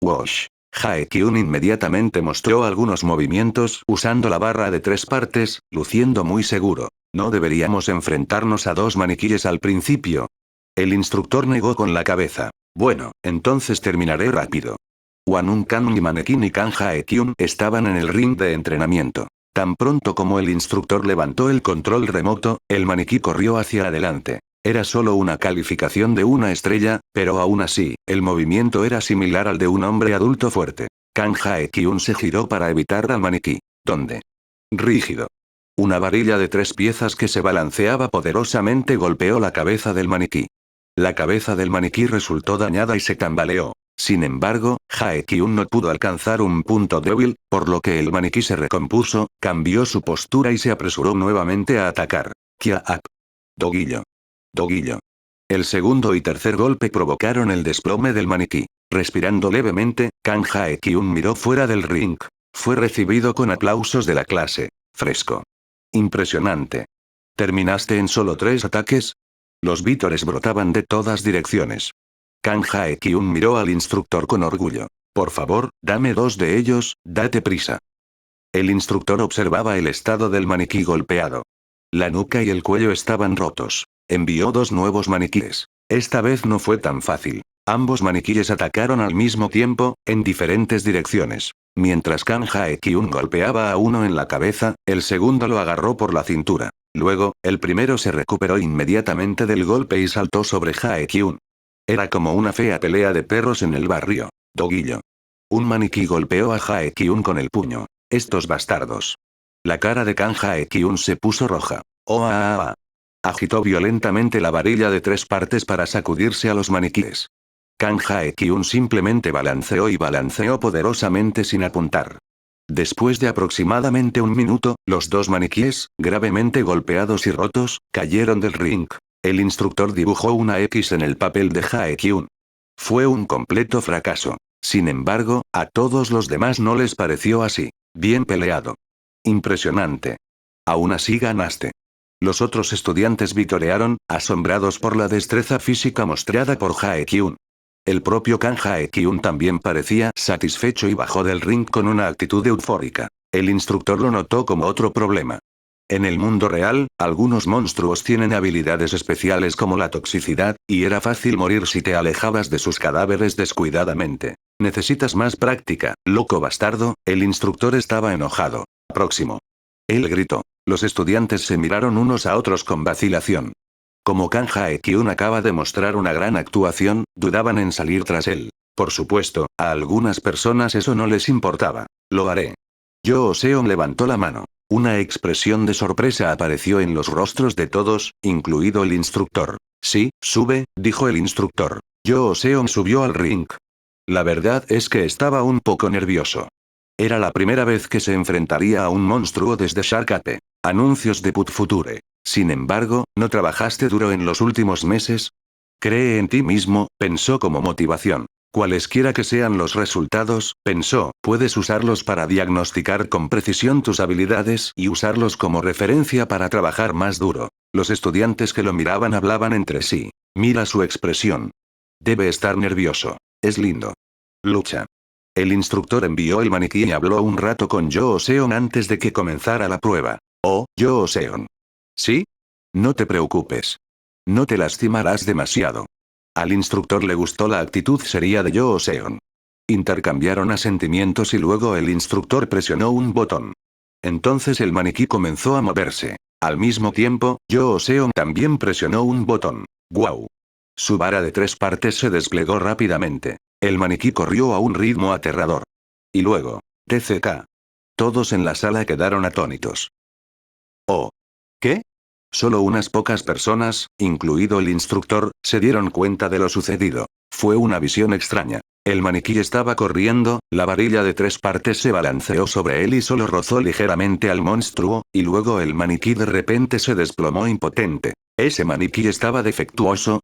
Wash. Hae-kyun inmediatamente mostró algunos movimientos usando la barra de 3 partes, luciendo muy seguro. ¿No deberíamos enfrentarnos a 2 maniquíes al principio? El instructor negó con la cabeza. Bueno, entonces terminaré rápido. Hwanun Kang y Mannequin y Kang Hae-kyun estaban en el ring de entrenamiento. Tan pronto como el instructor levantó el control remoto, el maniquí corrió hacia adelante. Era solo una calificación de 1 estrella, pero aún así, el movimiento era similar al de un hombre adulto fuerte. Kang Hae-kyun se giró para evitar al maniquí. ¿Dónde? Rígido. Una varilla de 3 piezas que se balanceaba poderosamente golpeó la cabeza del maniquí. La cabeza del maniquí resultó dañada y se tambaleó. Sin embargo, Hae-kyun no pudo alcanzar un punto débil, por lo que el maniquí se recompuso, cambió su postura y se apresuró nuevamente a atacar. Kia-up. Doguillo. Doguillo. El segundo y tercer golpe provocaron el desplome del maniquí. Respirando levemente, Kang Hae-kyun miró fuera del ring. Fue recibido con aplausos de la clase. Fresco. Impresionante. ¿Terminaste en solo 3 ataques? Los vítores brotaban de todas direcciones. Kang Hae-kyun miró al instructor con orgullo. Por favor, dame 2 de ellos, date prisa. El instructor observaba el estado del maniquí golpeado. La nuca y el cuello estaban rotos. Envió 2 nuevos maniquíes. Esta vez no fue tan fácil. Ambos maniquíes atacaron al mismo tiempo, en diferentes direcciones. Mientras Kang Hae-kyun golpeaba a uno en la cabeza, el segundo lo agarró por la cintura. Luego, el primero se recuperó inmediatamente del golpe y saltó sobre Hae-kyun. Era como una fea pelea de perros en el barrio. Doguillo. Un maniquí golpeó a Hae-kyun con el puño. Estos bastardos. La cara de Kang Hae-kyun se puso roja. Oh, agitó violentamente la varilla de 3 partes para sacudirse a los maniquíes. Kang Hae-kyun simplemente balanceó y balanceó poderosamente sin apuntar. Después de aproximadamente 1 minuto, los 2 maniquíes, gravemente golpeados y rotos, cayeron del ring. El instructor dibujó una X en el papel de Hae-kyun. Fue un completo fracaso. Sin embargo, a todos los demás no les pareció así. Bien peleado. Impresionante. Aún así ganaste. Los otros estudiantes vitorearon, asombrados por la destreza física mostrada por Hae-kyun. El propio Kang Hae-kyun también parecía satisfecho y bajó del ring con una actitud eufórica. El instructor lo notó como otro problema. En el mundo real, algunos monstruos tienen habilidades especiales como la toxicidad, y era fácil morir si te alejabas de sus cadáveres descuidadamente. Necesitas más práctica, loco bastardo, el instructor estaba enojado. Próximo. Él gritó. Los estudiantes se miraron unos a otros con vacilación. Como Kang Hae-kyun acaba de mostrar una gran actuación, dudaban en salir tras él. Por supuesto, a algunas personas eso no les importaba. Lo haré. Yoo Seon levantó la mano. Una expresión de sorpresa apareció en los rostros de todos, incluido el instructor. Sí, sube, dijo el instructor. Yoo Seon subió al ring. La verdad es que estaba un poco nervioso. Era la primera vez que se enfrentaría a un monstruo desde Sharkate. Anuncios de Put Future. Sin embargo, ¿no trabajaste duro en los últimos meses? Cree en ti mismo, pensó como motivación. Cualesquiera que sean los resultados, pensó, puedes usarlos para diagnosticar con precisión tus habilidades y usarlos como referencia para trabajar más duro. Los estudiantes que lo miraban hablaban entre sí. Mira su expresión. Debe estar nervioso. Es lindo. Lucha. El instructor envió el maniquí y habló un rato con Yoo Seon antes de que comenzara la prueba. Oh, Yoo Seon. ¿Sí? No te preocupes. No te lastimarás demasiado. Al instructor le gustó la actitud seria de Yoo Seon. Intercambiaron asentimientos y luego el instructor presionó un botón. Entonces el maniquí comenzó a moverse. Al mismo tiempo, Yoo Seon también presionó un botón. ¡Guau! Su vara de 3 partes se desplegó rápidamente. El maniquí corrió a un ritmo aterrador. Y luego, TCK. Todos en la sala quedaron atónitos. Oh. ¿Qué? Solo unas pocas personas, incluido el instructor, se dieron cuenta de lo sucedido. Fue una visión extraña. El maniquí estaba corriendo, la varilla de 3 partes se balanceó sobre él y solo rozó ligeramente al monstruo, y luego el maniquí de repente se desplomó impotente. ¿Ese maniquí estaba defectuoso?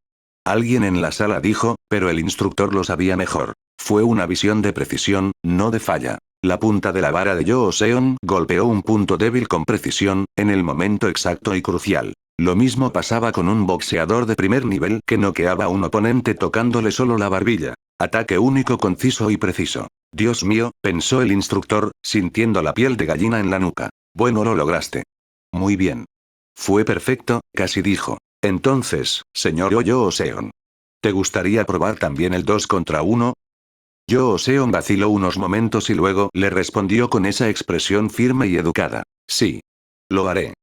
Alguien en la sala dijo, pero el instructor lo sabía mejor. Fue una visión de precisión, no de falla. La punta de la vara de Yoo Seon golpeó un punto débil con precisión, en el momento exacto y crucial. Lo mismo pasaba con un boxeador de primer nivel que noqueaba a un oponente tocándole solo la barbilla. Ataque único, conciso y preciso. Dios mío, pensó el instructor, sintiendo la piel de gallina en la nuca. Bueno, lo lograste. Muy bien. Fue perfecto, casi dijo. Entonces, señor Yoo Seon. ¿Te gustaría probar también el 2 contra 1? Yoo Seon vaciló unos momentos y luego le respondió con esa expresión firme y educada. Sí. Lo haré.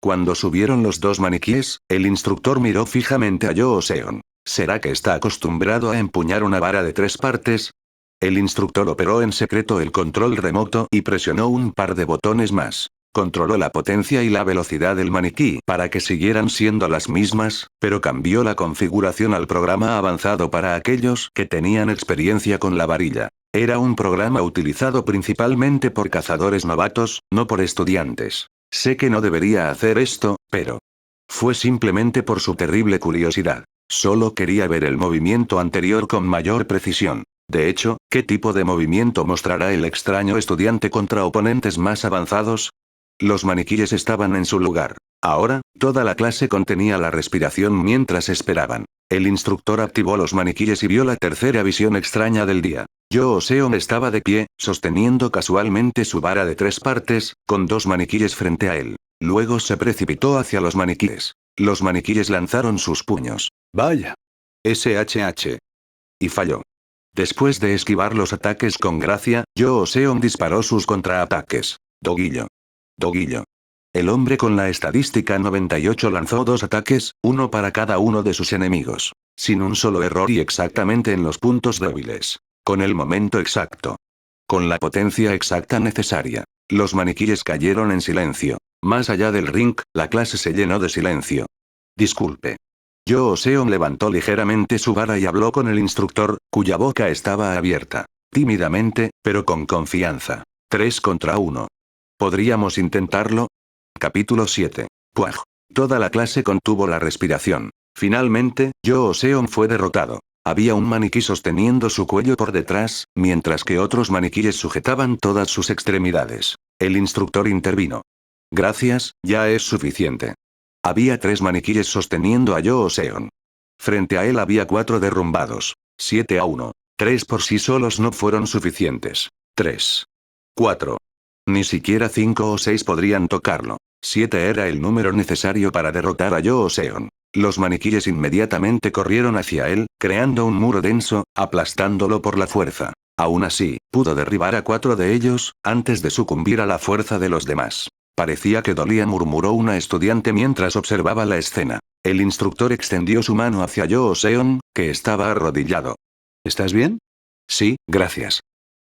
Cuando subieron los dos maniquíes, el instructor miró fijamente a Yoo Seon. ¿Será que está acostumbrado a empuñar una vara de 3 partes? El instructor operó en secreto el control remoto y presionó un par de botones más. Controló la potencia y la velocidad del maniquí para que siguieran siendo las mismas, pero cambió la configuración al programa avanzado para aquellos que tenían experiencia con la varilla. Era un programa utilizado principalmente por cazadores novatos, no por estudiantes. Sé que no debería hacer esto, pero... Fue simplemente por su terrible curiosidad. Solo quería ver el movimiento anterior con mayor precisión. De hecho, ¿qué tipo de movimiento mostrará el extraño estudiante contra oponentes más avanzados? Los maniquíes estaban en su lugar. Ahora, toda la clase contenía la respiración mientras esperaban. El instructor activó los maniquíes y vio la tercera visión extraña del día. Yoo Seon estaba de pie, sosteniendo casualmente su vara de 3 partes, con 2 maniquíes frente a él. Luego se precipitó hacia los maniquíes. Los maniquíes lanzaron sus puños. ¡Vaya! SHH. Y falló. Después de esquivar los ataques con gracia, Yoo Seon disparó sus contraataques. Doguillo. Doguillo. El hombre con la estadística 98 lanzó 2 ataques, uno para cada uno de sus enemigos. Sin un solo error y exactamente en los puntos débiles. Con el momento exacto. Con la potencia exacta necesaria. Los maniquíes cayeron en silencio. Más allá del ring, la clase se llenó de silencio. Disculpe. Yoo Seon levantó ligeramente su vara y habló con el instructor, cuya boca estaba abierta. Tímidamente, pero con confianza. 3 contra 1. ¿Podríamos intentarlo? Capítulo 7. Puaj. Toda la clase contuvo la respiración. Finalmente, Yoo Seon fue derrotado. Había un maniquí sosteniendo su cuello por detrás, mientras que otros maniquíes sujetaban todas sus extremidades. El instructor intervino. Gracias, ya es suficiente. Había 3 maniquíes sosteniendo a Yoo Seon. Frente a él había 4 derrumbados. 7 a 1. 3 por sí solos no fueron suficientes. 3. 4. Ni siquiera 5 o 6 podrían tocarlo. 7 era el número necesario para derrotar a Yoo Seon. Los maniquíes inmediatamente corrieron hacia él, creando un muro denso, aplastándolo por la fuerza. Aún así, pudo derribar a 4 de ellos, antes de sucumbir a la fuerza de los demás. Parecía que dolía, murmuró una estudiante mientras observaba la escena. El instructor extendió su mano hacia Yoo Seon, que estaba arrodillado. ¿Estás bien? Sí, gracias.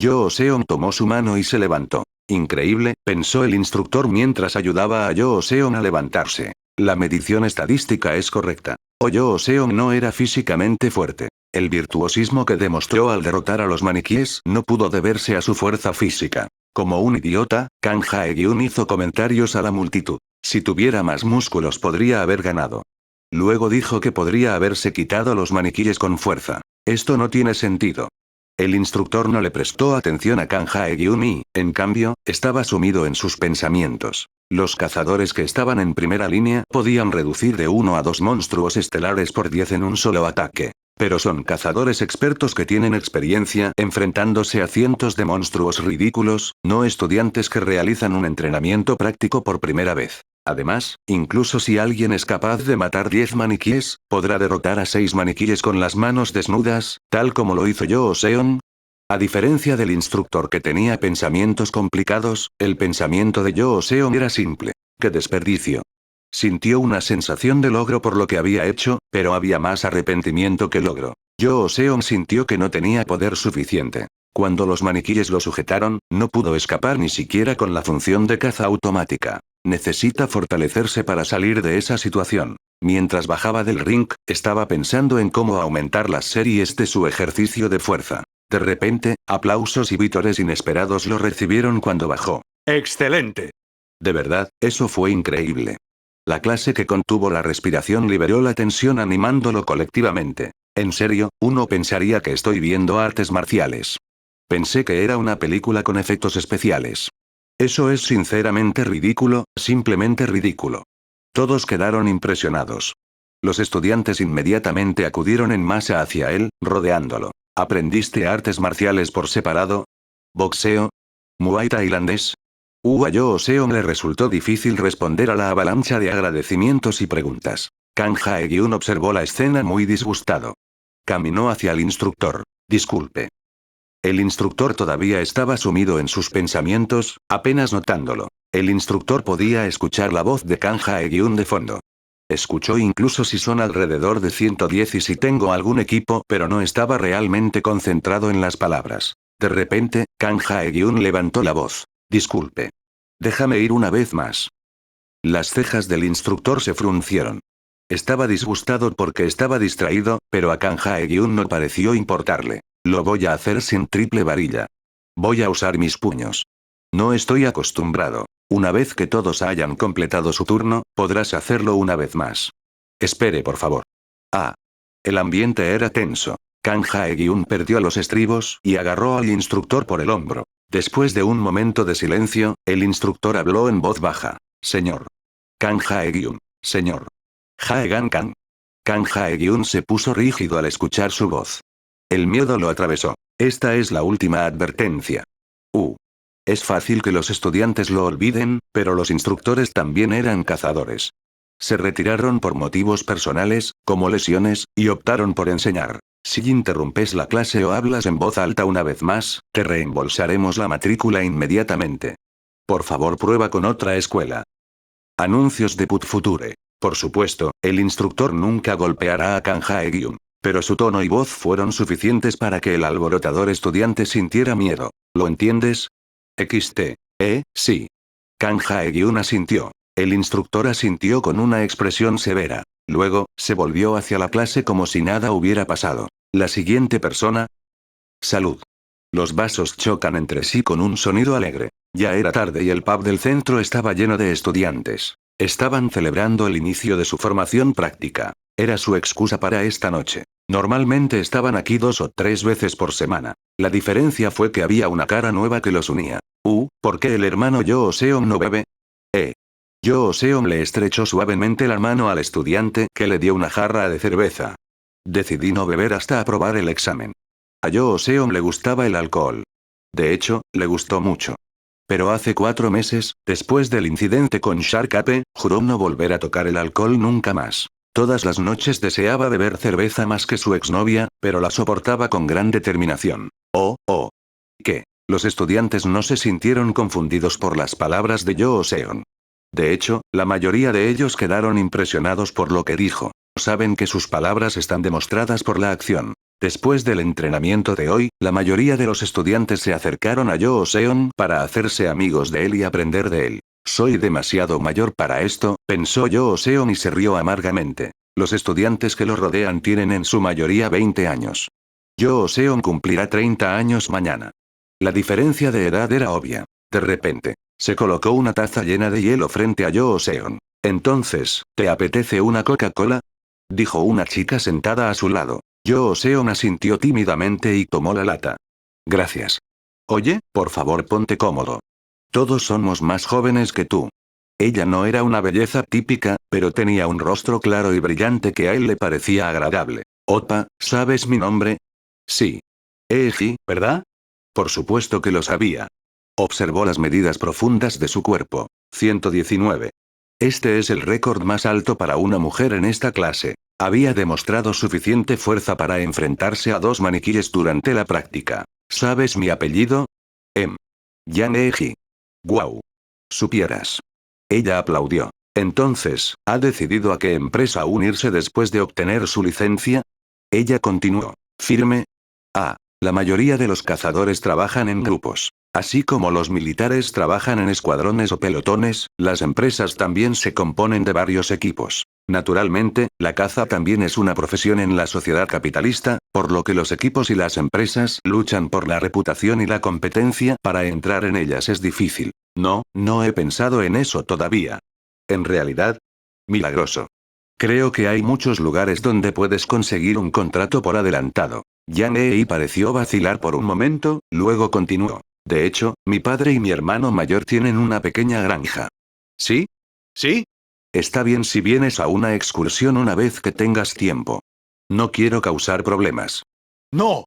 Yoo Seon tomó su mano y se levantó. Increíble, pensó el instructor mientras ayudaba a Yoo Seon a levantarse. La medición estadística es correcta. O Yoo Seon no era físicamente fuerte. El virtuosismo que demostró al derrotar a los maniquíes no pudo deberse a su fuerza física. Como un idiota, Kang Hae-gyun hizo comentarios a la multitud. Si tuviera más músculos podría haber ganado. Luego dijo que podría haberse quitado los maniquíes con fuerza. Esto no tiene sentido. El instructor no le prestó atención a Kang Hae-gyun y, en cambio, estaba sumido en sus pensamientos. Los cazadores que estaban en primera línea podían reducir de 1 a 2 monstruos estelares por 10 en un solo ataque. Pero son cazadores expertos que tienen experiencia enfrentándose a cientos de monstruos ridículos, no estudiantes que realizan un entrenamiento práctico por primera vez. Además, incluso si alguien es capaz de matar 10 maniquíes, podrá derrotar a 6 maniquíes con las manos desnudas, tal como lo hizo Yoo Seon. A diferencia del instructor que tenía pensamientos complicados, el pensamiento de Yoo Seon era simple. ¡Qué desperdicio! Sintió una sensación de logro por lo que había hecho, pero había más arrepentimiento que logro. Yoo Seon sintió que no tenía poder suficiente. Cuando los maniquíes lo sujetaron, no pudo escapar ni siquiera con la función de caza automática. Necesita fortalecerse para salir de esa situación. Mientras bajaba del ring, estaba pensando en cómo aumentar las series de su ejercicio de fuerza. De repente, aplausos y vítores inesperados lo recibieron cuando bajó. ¡Excelente! De verdad, eso fue increíble. La clase que contuvo la respiración liberó la tensión animándolo colectivamente. En serio, uno pensaría que estoy viendo artes marciales. Pensé que era una película con efectos especiales. Eso es sinceramente ridículo, simplemente ridículo. Todos quedaron impresionados. Los estudiantes inmediatamente acudieron en masa hacia él, rodeándolo. ¿Aprendiste artes marciales por separado? ¿Boxeo? ¿Muay tailandés? A Yoo Seon le resultó difícil responder a la avalancha de agradecimientos y preguntas. Kang Hae-gyun observó la escena muy disgustado. Caminó hacia el instructor. Disculpe. El instructor todavía estaba sumido en sus pensamientos, apenas notándolo. El instructor podía escuchar la voz de Kang Hae-gyun de fondo. Escuchó incluso si son alrededor de 110 y si tengo algún equipo, pero no estaba realmente concentrado en las palabras. De repente, Kang Hae-gyun levantó la voz. Disculpe. Déjame ir una vez más. Las cejas del instructor se fruncieron. Estaba disgustado porque estaba distraído, pero a Kang Hae-gyun no pareció importarle. Lo voy a hacer sin triple varilla. Voy a usar mis puños. No estoy acostumbrado. Una vez que todos hayan completado su turno, podrás hacerlo una vez más. Espere, por favor. Ah. El ambiente era tenso. Kang Hae-gyun perdió los estribos y agarró al instructor por el hombro. Después de un momento de silencio, el instructor habló en voz baja. Señor. Kang Hae-gyun. Señor. Hae-gan Kang. Kang Hae-gyun se puso rígido al escuchar su voz. El miedo lo atravesó. Esta es la última advertencia. Es fácil que los estudiantes lo olviden, pero los instructores también eran cazadores. Se retiraron por motivos personales, como lesiones, y optaron por enseñar. Si interrumpes la clase o hablas en voz alta una vez más, te reembolsaremos la matrícula inmediatamente. Por favor, prueba con otra escuela. Anuncios de Put Future. Por supuesto, el instructor nunca golpeará a Kang Hae-gyun. Pero su tono y voz fueron suficientes para que el alborotador estudiante sintiera miedo. ¿Lo entiendes? Sí. Kang Hae-gyun asintió. El instructor asintió con una expresión severa. Luego, se volvió hacia la clase como si nada hubiera pasado. La siguiente persona. Salud. Los vasos chocan entre sí con un sonido alegre. Ya era tarde y el pub del centro estaba lleno de estudiantes. Estaban celebrando el inicio de su formación práctica. Era su excusa para esta noche. Normalmente estaban aquí 2 o 3 veces por semana. La diferencia fue que había una cara nueva que los unía. ¿Por qué el hermano Yoo Seon no bebe? Yoo Seon le estrechó suavemente la mano al estudiante, que le dio una jarra de cerveza. Decidí no beber hasta aprobar el examen. A Yoo Seon le gustaba el alcohol. De hecho, le gustó mucho. Pero hace 4 meses, después del incidente con Shark Ape, juró no volver a tocar el alcohol nunca más. Todas las noches deseaba beber cerveza más que su exnovia, pero la soportaba con gran determinación. ¿Qué? Los estudiantes no se sintieron confundidos por las palabras de Yoo Seon. De hecho, la mayoría de ellos quedaron impresionados por lo que dijo. Saben que sus palabras están demostradas por la acción. Después del entrenamiento de hoy, la mayoría de los estudiantes se acercaron a Yoo Seon para hacerse amigos de él y aprender de él. Soy demasiado mayor para esto, pensó Yoo Seon y se rió amargamente. Los estudiantes que lo rodean tienen en su mayoría 20 años. Yoo Seon cumplirá 30 años mañana. La diferencia de edad era obvia. De repente, se colocó una taza llena de hielo frente a Yoo Seon. Entonces, ¿te apetece una Coca-Cola?, dijo una chica sentada a su lado. Yoo Seon asintió tímidamente y tomó la lata. Gracias. Oye, por favor ponte cómodo. Todos somos más jóvenes que tú. Ella no era una belleza típica, pero tenía un rostro claro y brillante que a él le parecía agradable. Opa, ¿sabes mi nombre? Sí. Eji, ¿verdad? Por supuesto que lo sabía. Observó las medidas profundas de su cuerpo. 119. Este es el récord más alto para una mujer en esta clase. Había demostrado suficiente fuerza para enfrentarse a 2 maniquíes durante la práctica. ¿Sabes mi apellido? Yang Eji. Guau. Supieras. Ella aplaudió. Entonces, ¿ha decidido a qué empresa unirse después de obtener su licencia? Ella continuó. Firme. La mayoría de los cazadores trabajan en grupos. Así como los militares trabajan en escuadrones o pelotones, las empresas también se componen de varios equipos. Naturalmente, la caza también es una profesión en la sociedad capitalista, por lo que los equipos y las empresas luchan por la reputación y la competencia. Para entrar en ellas es difícil. No he pensado en eso todavía. En realidad, milagroso. Creo que hay muchos lugares donde puedes conseguir un contrato por adelantado. Yang Ei pareció vacilar por un momento, luego continuó. De hecho, mi padre y mi hermano mayor tienen una pequeña granja. ¿Sí? ¿Sí? Está bien si vienes a una excursión una vez que tengas tiempo. No quiero causar problemas. ¡No!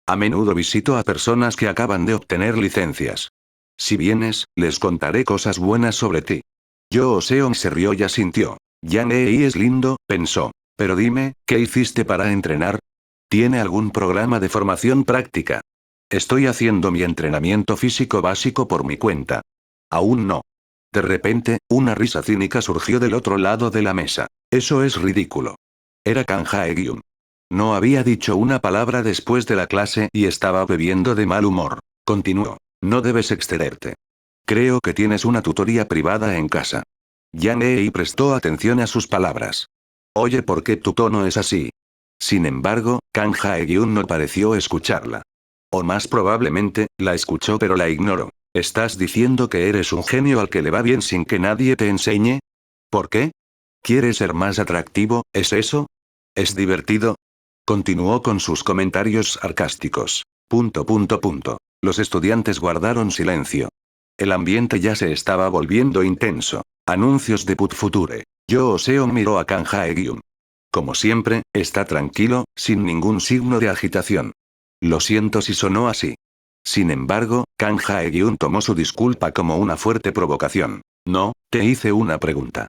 A menudo visito a personas que acaban de obtener licencias. Si vienes, les contaré cosas buenas sobre ti. Yoo Seon se rió y asintió. Yang Ei es lindo, pensó. Pero dime, ¿qué hiciste para entrenar? ¿Tiene algún programa de formación práctica? Estoy haciendo mi entrenamiento físico básico por mi cuenta. Aún no. De repente, una risa cínica surgió del otro lado de la mesa. Eso es ridículo. Era Kang Hae-gyun. No había dicho una palabra después de la clase y estaba bebiendo de mal humor. Continuó. No debes excederte. Creo que tienes una tutoría privada en casa. Yang Ei prestó atención a sus palabras. Oye, ¿por qué tu tono es así? Sin embargo, Kang Hae-gyun no pareció escucharla. O más probablemente, la escuchó pero la ignoró. ¿Estás diciendo que eres un genio al que le va bien sin que nadie te enseñe? ¿Por qué? ¿Quieres ser más atractivo, es eso? ¿Es divertido? Continuó con sus comentarios sarcásticos. ... Los estudiantes guardaron silencio. El ambiente ya se estaba volviendo intenso. Anuncios de Put Future. Yoo Seon miró a Kang Hae-gyun. Como siempre, está tranquilo, sin ningún signo de agitación. Lo siento si sonó así. Sin embargo, Kang Hae-gyun tomó su disculpa como una fuerte provocación. No, te hice una pregunta.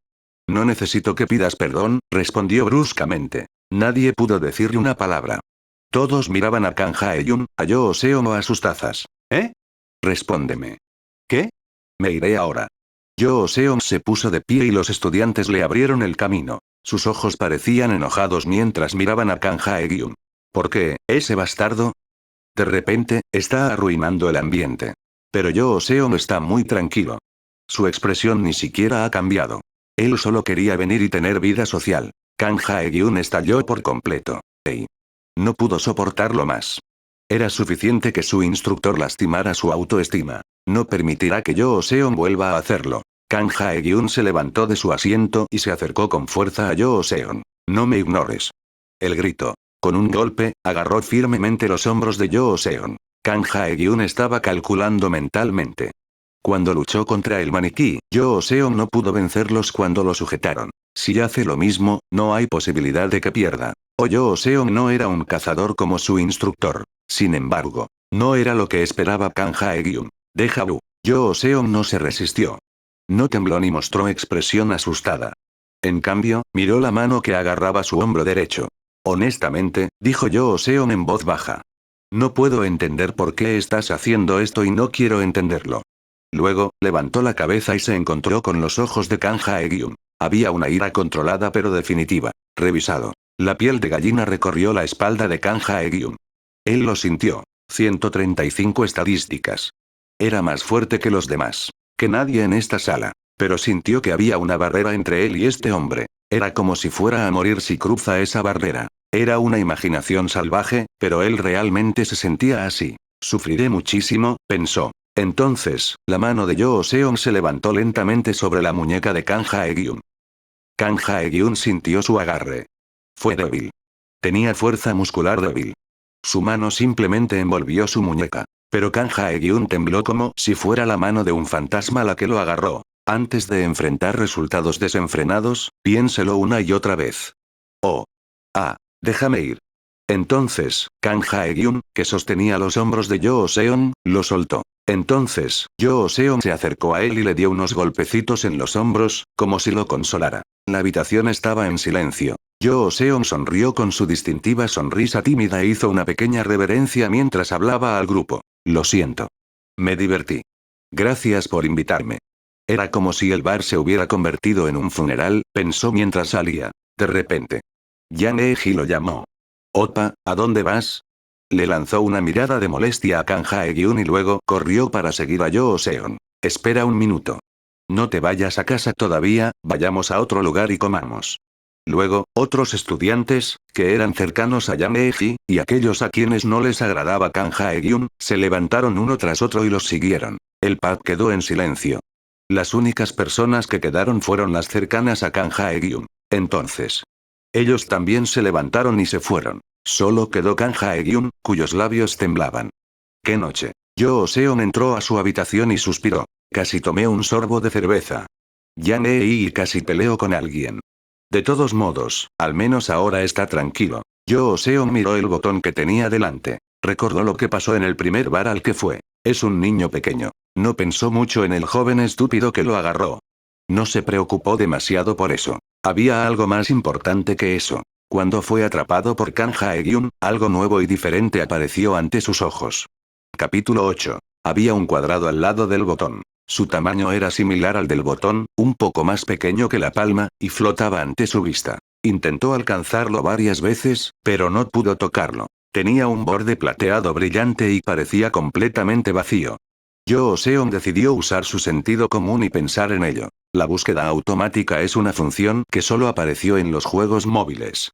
No necesito que pidas perdón, respondió bruscamente. Nadie pudo decirle una palabra. Todos miraban a Kang Hae-gyun, a Yoo Seon o a sus tazas. ¿Eh? Respóndeme. ¿Qué? Me iré ahora. Yoo Seon se puso de pie y los estudiantes le abrieron el camino. Sus ojos parecían enojados mientras miraban a Kang Hae-gyun. ¿Por qué, ese bastardo? De repente, está arruinando el ambiente. Pero Yoo Seon está muy tranquilo. Su expresión ni siquiera ha cambiado. Él solo quería venir y tener vida social. Kang Hae-gyun estalló por completo. No pudo soportarlo más. Era suficiente que su instructor lastimara su autoestima. No permitirá que Yoo Seon vuelva a hacerlo. Kang Hae-gyun se levantó de su asiento y se acercó con fuerza a Yoo Seon. No me ignores. El grito. Con un golpe, agarró firmemente los hombros de Yoo Seon. Kang Hae-gyun estaba calculando mentalmente. Cuando luchó contra el maniquí, Yoo Seon no pudo vencerlos cuando lo sujetaron. Si hace lo mismo, no hay posibilidad de que pierda. Yoo Seon no era un cazador como su instructor. Sin embargo, no era lo que esperaba Kang Hae-gyun. Déjalo. Yoo Seon no se resistió. No tembló ni mostró expresión asustada. En cambio, miró la mano que agarraba su hombro derecho. Honestamente, dijo Yoo Seon en voz baja. No puedo entender por qué estás haciendo esto y no quiero entenderlo. Luego, levantó la cabeza y se encontró con los ojos de Kang Hae-gyun. Había una ira controlada pero definitiva. Revisado. La piel de gallina recorrió la espalda de Kang Hae-gyun. Él lo sintió. 135 estadísticas. Era más fuerte que los demás. Que nadie en esta sala. Pero sintió que había una barrera entre él y este hombre. Era como si fuera a morir si cruza esa barrera. Era una imaginación salvaje, pero él realmente se sentía así. Sufriré muchísimo, pensó. Entonces, la mano de Yoo Seon se levantó lentamente sobre la muñeca de Kang Hae-gyun. Kang Hae-gyun sintió su agarre. Fue débil. Tenía fuerza muscular débil. Su mano simplemente envolvió su muñeca. Pero Kang Hae-gyun tembló como si fuera la mano de un fantasma la que lo agarró. Antes de enfrentar resultados desenfrenados, piénselo una y otra vez. Oh. Ah. Déjame ir. Entonces, Kang Hae-gyun, que sostenía los hombros de Yoo Seon, lo soltó. Entonces, Yoo Seon se acercó a él y le dio unos golpecitos en los hombros, como si lo consolara. La habitación estaba en silencio. Yoo Seon sonrió con su distintiva sonrisa tímida e hizo una pequeña reverencia mientras hablaba al grupo. Lo siento. Me divertí. Gracias por invitarme. Era como si el bar se hubiera convertido en un funeral, pensó mientras salía. De repente. Yang Eji lo llamó. Opa, ¿a dónde vas? Le lanzó una mirada de molestia a Kang Hae-gyun y luego corrió para seguir a Yoo Seon. Espera un minuto. No te vayas a casa todavía, vayamos a otro lugar y comamos. Luego, otros estudiantes, que eran cercanos a Yang Eji, y aquellos a quienes no les agradaba Kang Hae-gyun, se levantaron uno tras otro y los siguieron. El pub quedó en silencio. Las únicas personas que quedaron fueron las cercanas a Kang Hae-gyun. Entonces. Ellos también se levantaron y se fueron. Solo quedó Kang Hae-gyun, cuyos labios temblaban. ¡Qué noche! Yoo Seon entró a su habitación y suspiró. Casi tomé un sorbo de cerveza. Yang Ei casi peleó con alguien. De todos modos, al menos ahora está tranquilo. Yoo Seon miró el botón que tenía delante. Recordó lo que pasó en el primer bar al que fue. Es un niño pequeño. No pensó mucho en el joven estúpido que lo agarró. No se preocupó demasiado por eso. Había algo más importante que eso. Cuando fue atrapado por Kang Hae-gyun, algo nuevo y diferente apareció ante sus ojos. Capítulo 8. Había un cuadrado al lado del botón. Su tamaño era similar al del botón, un poco más pequeño que la palma, y flotaba ante su vista. Intentó alcanzarlo varias veces, pero no pudo tocarlo. Tenía un borde plateado brillante y parecía completamente vacío. Yoo Seon decidió usar su sentido común y pensar en ello. La búsqueda automática es una función que solo apareció en los juegos móviles.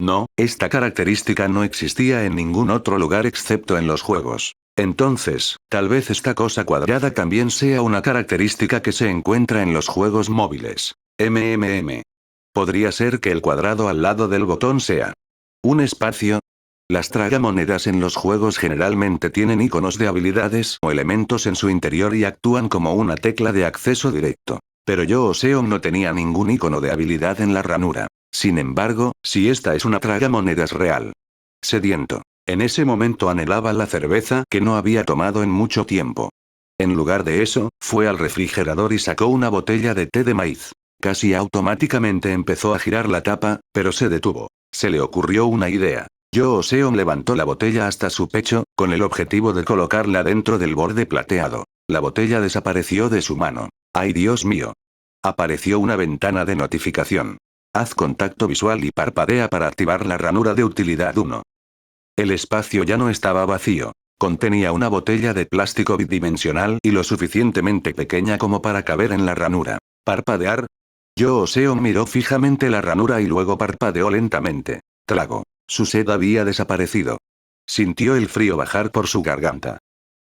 No, esta característica no existía en ningún otro lugar excepto en los juegos. Entonces, tal vez esta cosa cuadrada también sea una característica que se encuentra en los juegos móviles. Podría ser que el cuadrado al lado del botón sea un espacio. Las tragamonedas en los juegos generalmente tienen iconos de habilidades o elementos en su interior y actúan como una tecla de acceso directo. Pero Yoo Seon no tenía ningún icono de habilidad en la ranura. Sin embargo, si esta es una tragamonedas real. Sediento. En ese momento anhelaba la cerveza que no había tomado en mucho tiempo. En lugar de eso, fue al refrigerador y sacó una botella de té de maíz. Casi automáticamente empezó a girar la tapa, pero se detuvo. Se le ocurrió una idea. Yoo Seon levantó la botella hasta su pecho, con el objetivo de colocarla dentro del borde plateado. La botella desapareció de su mano. ¡Ay, Dios mío! Apareció una ventana de notificación. Haz contacto visual y parpadea para activar la ranura de utilidad 1. El espacio ya no estaba vacío. Contenía una botella de plástico bidimensional y lo suficientemente pequeña como para caber en la ranura. ¿Parpadear? Yoo Seon miró fijamente la ranura y luego parpadeó lentamente. Trago. Su sed había desaparecido. Sintió el frío bajar por su garganta.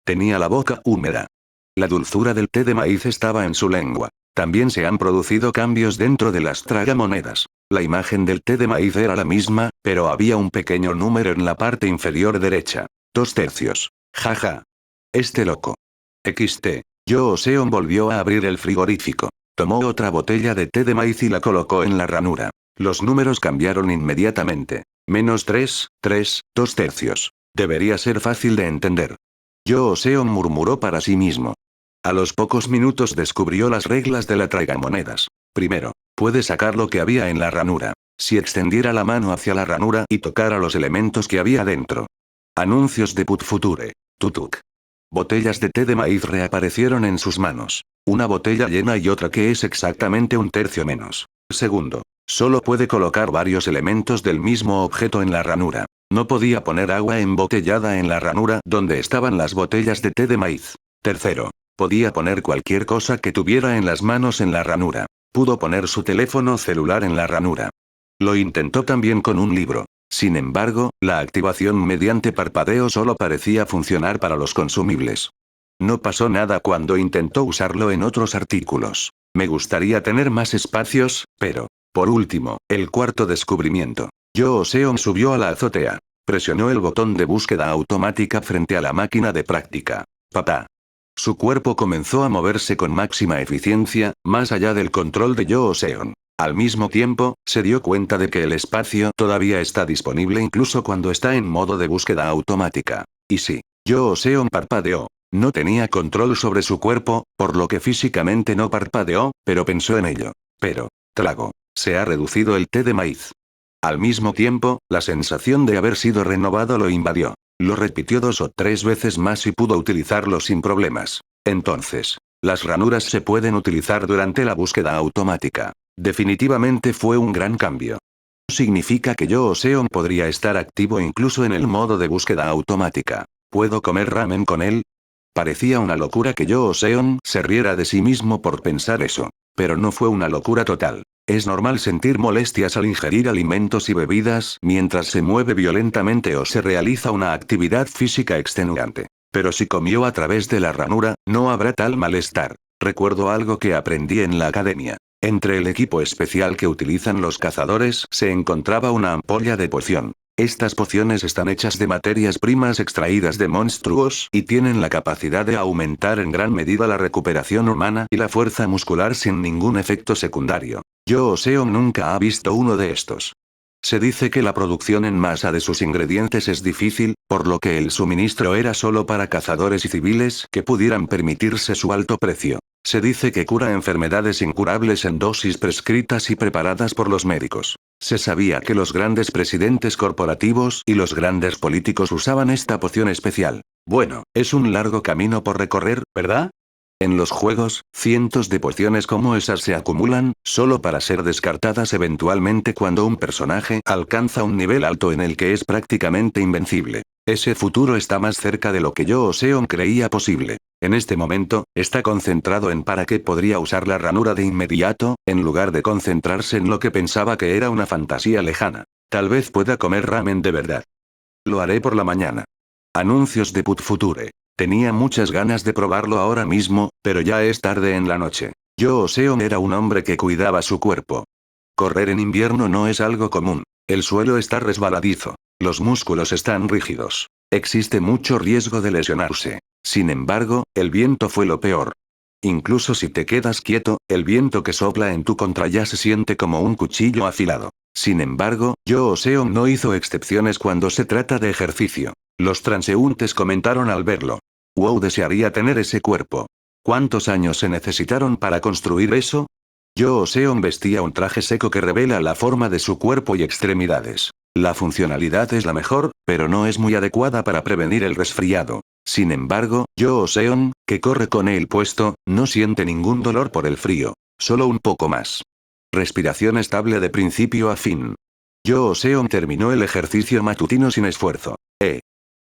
Tenía la boca húmeda. La dulzura del té de maíz estaba en su lengua. También se han producido cambios dentro de las tragamonedas. La imagen del té de maíz era la misma, pero había un pequeño número en la parte inferior derecha. 2/3. Jaja. Este loco. XT. Yoo Seon volvió a abrir el frigorífico. Tomó otra botella de té de maíz y la colocó en la ranura. Los números cambiaron inmediatamente. -3, 3, 2/3. Debería ser fácil de entender. Yoo Seon murmuró para sí mismo. A los pocos minutos descubrió las reglas de la tragamonedas. Primero, puede sacar lo que había en la ranura. Si extendiera la mano hacia la ranura y tocara los elementos que había dentro. Anuncios de Put Future. Tutuk. Botellas de té de maíz reaparecieron en sus manos. Una botella llena y otra que es exactamente un tercio menos. Segundo. Solo puede colocar varios elementos del mismo objeto en la ranura. No podía poner agua embotellada en la ranura donde estaban las botellas de té de maíz. Tercero. Podía poner cualquier cosa que tuviera en las manos en la ranura. Pudo poner su teléfono celular en la ranura. Lo intentó también con un libro. Sin embargo, la activación mediante parpadeo solo parecía funcionar para los consumibles. No pasó nada cuando intentó usarlo en otros artículos. Me gustaría tener más espacios, pero... Por último, el cuarto descubrimiento. Seon subió a la azotea. Presionó el botón de búsqueda automática frente a la máquina de práctica. Papá. Su cuerpo comenzó a moverse con máxima eficiencia, más allá del control de Seon. Al mismo tiempo, se dio cuenta de que el espacio todavía está disponible incluso cuando está en modo de búsqueda automática. Y sí. Seon parpadeó. No tenía control sobre su cuerpo, por lo que físicamente no parpadeó, pero pensó en ello. Pero, trago. Se ha reducido el té de maíz. Al mismo tiempo, la sensación de haber sido renovado lo invadió. Lo repitió 2 o 3 veces más y pudo utilizarlo sin problemas. Entonces, las ranuras se pueden utilizar durante la búsqueda automática. Definitivamente fue un gran cambio. Significa que Seon podría estar activo incluso en el modo de búsqueda automática. ¿Puedo comer ramen con él? Parecía una locura que Seon se riera de sí mismo por pensar eso. Pero no fue una locura total. Es normal sentir molestias al ingerir alimentos y bebidas mientras se mueve violentamente o se realiza una actividad física extenuante. Pero si comió a través de la ranura, no habrá tal malestar. Recuerdo algo que aprendí en la academia. Entre el equipo especial que utilizan los cazadores se encontraba una ampolla de poción. Estas pociones están hechas de materias primas extraídas de monstruos y tienen la capacidad de aumentar en gran medida la recuperación humana y la fuerza muscular sin ningún efecto secundario. Seon nunca ha visto uno de estos. Se dice que la producción en masa de sus ingredientes es difícil, por lo que el suministro era solo para cazadores y civiles que pudieran permitirse su alto precio. Se dice que cura enfermedades incurables en dosis prescritas y preparadas por los médicos. Se sabía que los grandes presidentes corporativos y los grandes políticos usaban esta poción especial. Bueno, es un largo camino por recorrer, ¿verdad? En los juegos, cientos de pociones como esas se acumulan, solo para ser descartadas eventualmente cuando un personaje alcanza un nivel alto en el que es prácticamente invencible. Ese futuro está más cerca de lo que Seon creía posible. En este momento, está concentrado en para qué podría usar la ranura de inmediato, en lugar de concentrarse en lo que pensaba que era una fantasía lejana. Tal vez pueda comer ramen de verdad. Lo haré por la mañana. Anuncios de Put Future. Tenía muchas ganas de probarlo ahora mismo, pero ya es tarde en la noche. Seon era un hombre que cuidaba su cuerpo. Correr en invierno no es algo común. El suelo está resbaladizo. Los músculos están rígidos. Existe mucho riesgo de lesionarse. Sin embargo, el viento fue lo peor. Incluso si te quedas quieto, el viento que sopla en tu contra ya se siente como un cuchillo afilado. Sin embargo, Seon no hizo excepciones cuando se trata de ejercicio. Los transeúntes comentaron al verlo. Wow, desearía tener ese cuerpo. ¿Cuántos años se necesitaron para construir eso? Seon vestía un traje seco que revela la forma de su cuerpo y extremidades. La funcionalidad es la mejor, pero no es muy adecuada para prevenir el resfriado. Sin embargo, Seon, que corre con él puesto, no siente ningún dolor por el frío. Solo un poco más. Respiración estable de principio a fin. Seon terminó el ejercicio matutino sin esfuerzo.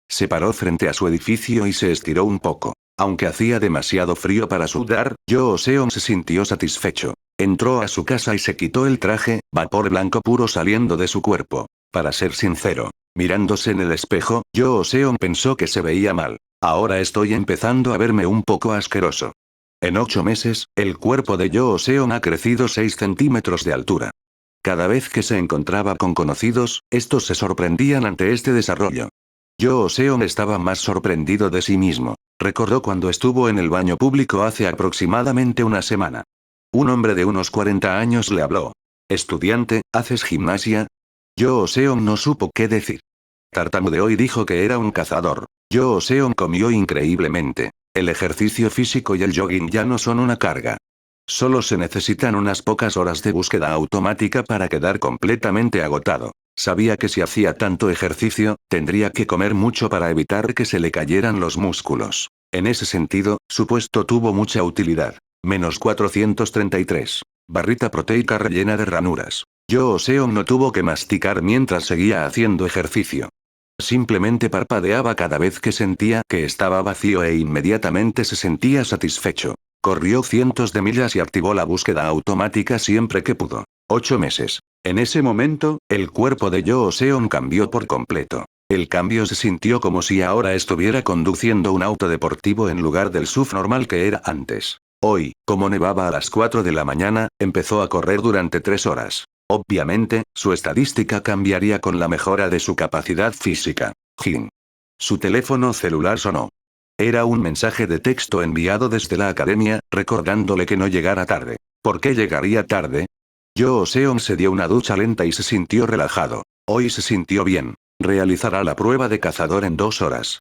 Se paró frente a su edificio y se estiró un poco. Aunque hacía demasiado frío para sudar, Seon se sintió satisfecho. Entró a su casa y se quitó el traje, vapor blanco puro saliendo de su cuerpo. Para ser sincero, mirándose en el espejo, Seon pensó que se veía mal. Ahora estoy empezando a verme un poco asqueroso. En 8 meses, el cuerpo de Seon ha crecido 6 centímetros de altura. Cada vez que se encontraba con conocidos, estos se sorprendían ante este desarrollo. Seon estaba más sorprendido de sí mismo. Recordó cuando estuvo en el baño público hace aproximadamente una semana. Un hombre de unos 40 años le habló. «Estudiante, ¿haces gimnasia?» Seon no supo qué decir. Tartamudeó y dijo que era un cazador. Seon comió increíblemente. El ejercicio físico y el jogging ya no son una carga. Solo se necesitan unas pocas horas de búsqueda automática para quedar completamente agotado. Sabía que si hacía tanto ejercicio, tendría que comer mucho para evitar que se le cayeran los músculos. En ese sentido, su puesto tuvo mucha utilidad. Menos 433. Barrita proteica rellena de ranuras. Yoo Seong no tuvo que masticar mientras seguía haciendo ejercicio. Simplemente parpadeaba cada vez que sentía que estaba vacío e inmediatamente se sentía satisfecho. Corrió cientos de millas y activó la búsqueda automática siempre que pudo. 8 meses. En ese momento, el cuerpo de Yoo Seong cambió por completo. El cambio se sintió como si ahora estuviera conduciendo un auto deportivo en lugar del SUV normal que era antes. Hoy, como nevaba a las 4 de la mañana, empezó a correr durante 3 horas. Obviamente, su estadística cambiaría con la mejora de su capacidad física. Jin. Su teléfono celular sonó. Era un mensaje de texto enviado desde la academia, recordándole que no llegara tarde. ¿Por qué llegaría tarde? Yoo Seong se dio una ducha lenta y se sintió relajado. Hoy se sintió bien. Realizará la prueba de cazador en 2 horas.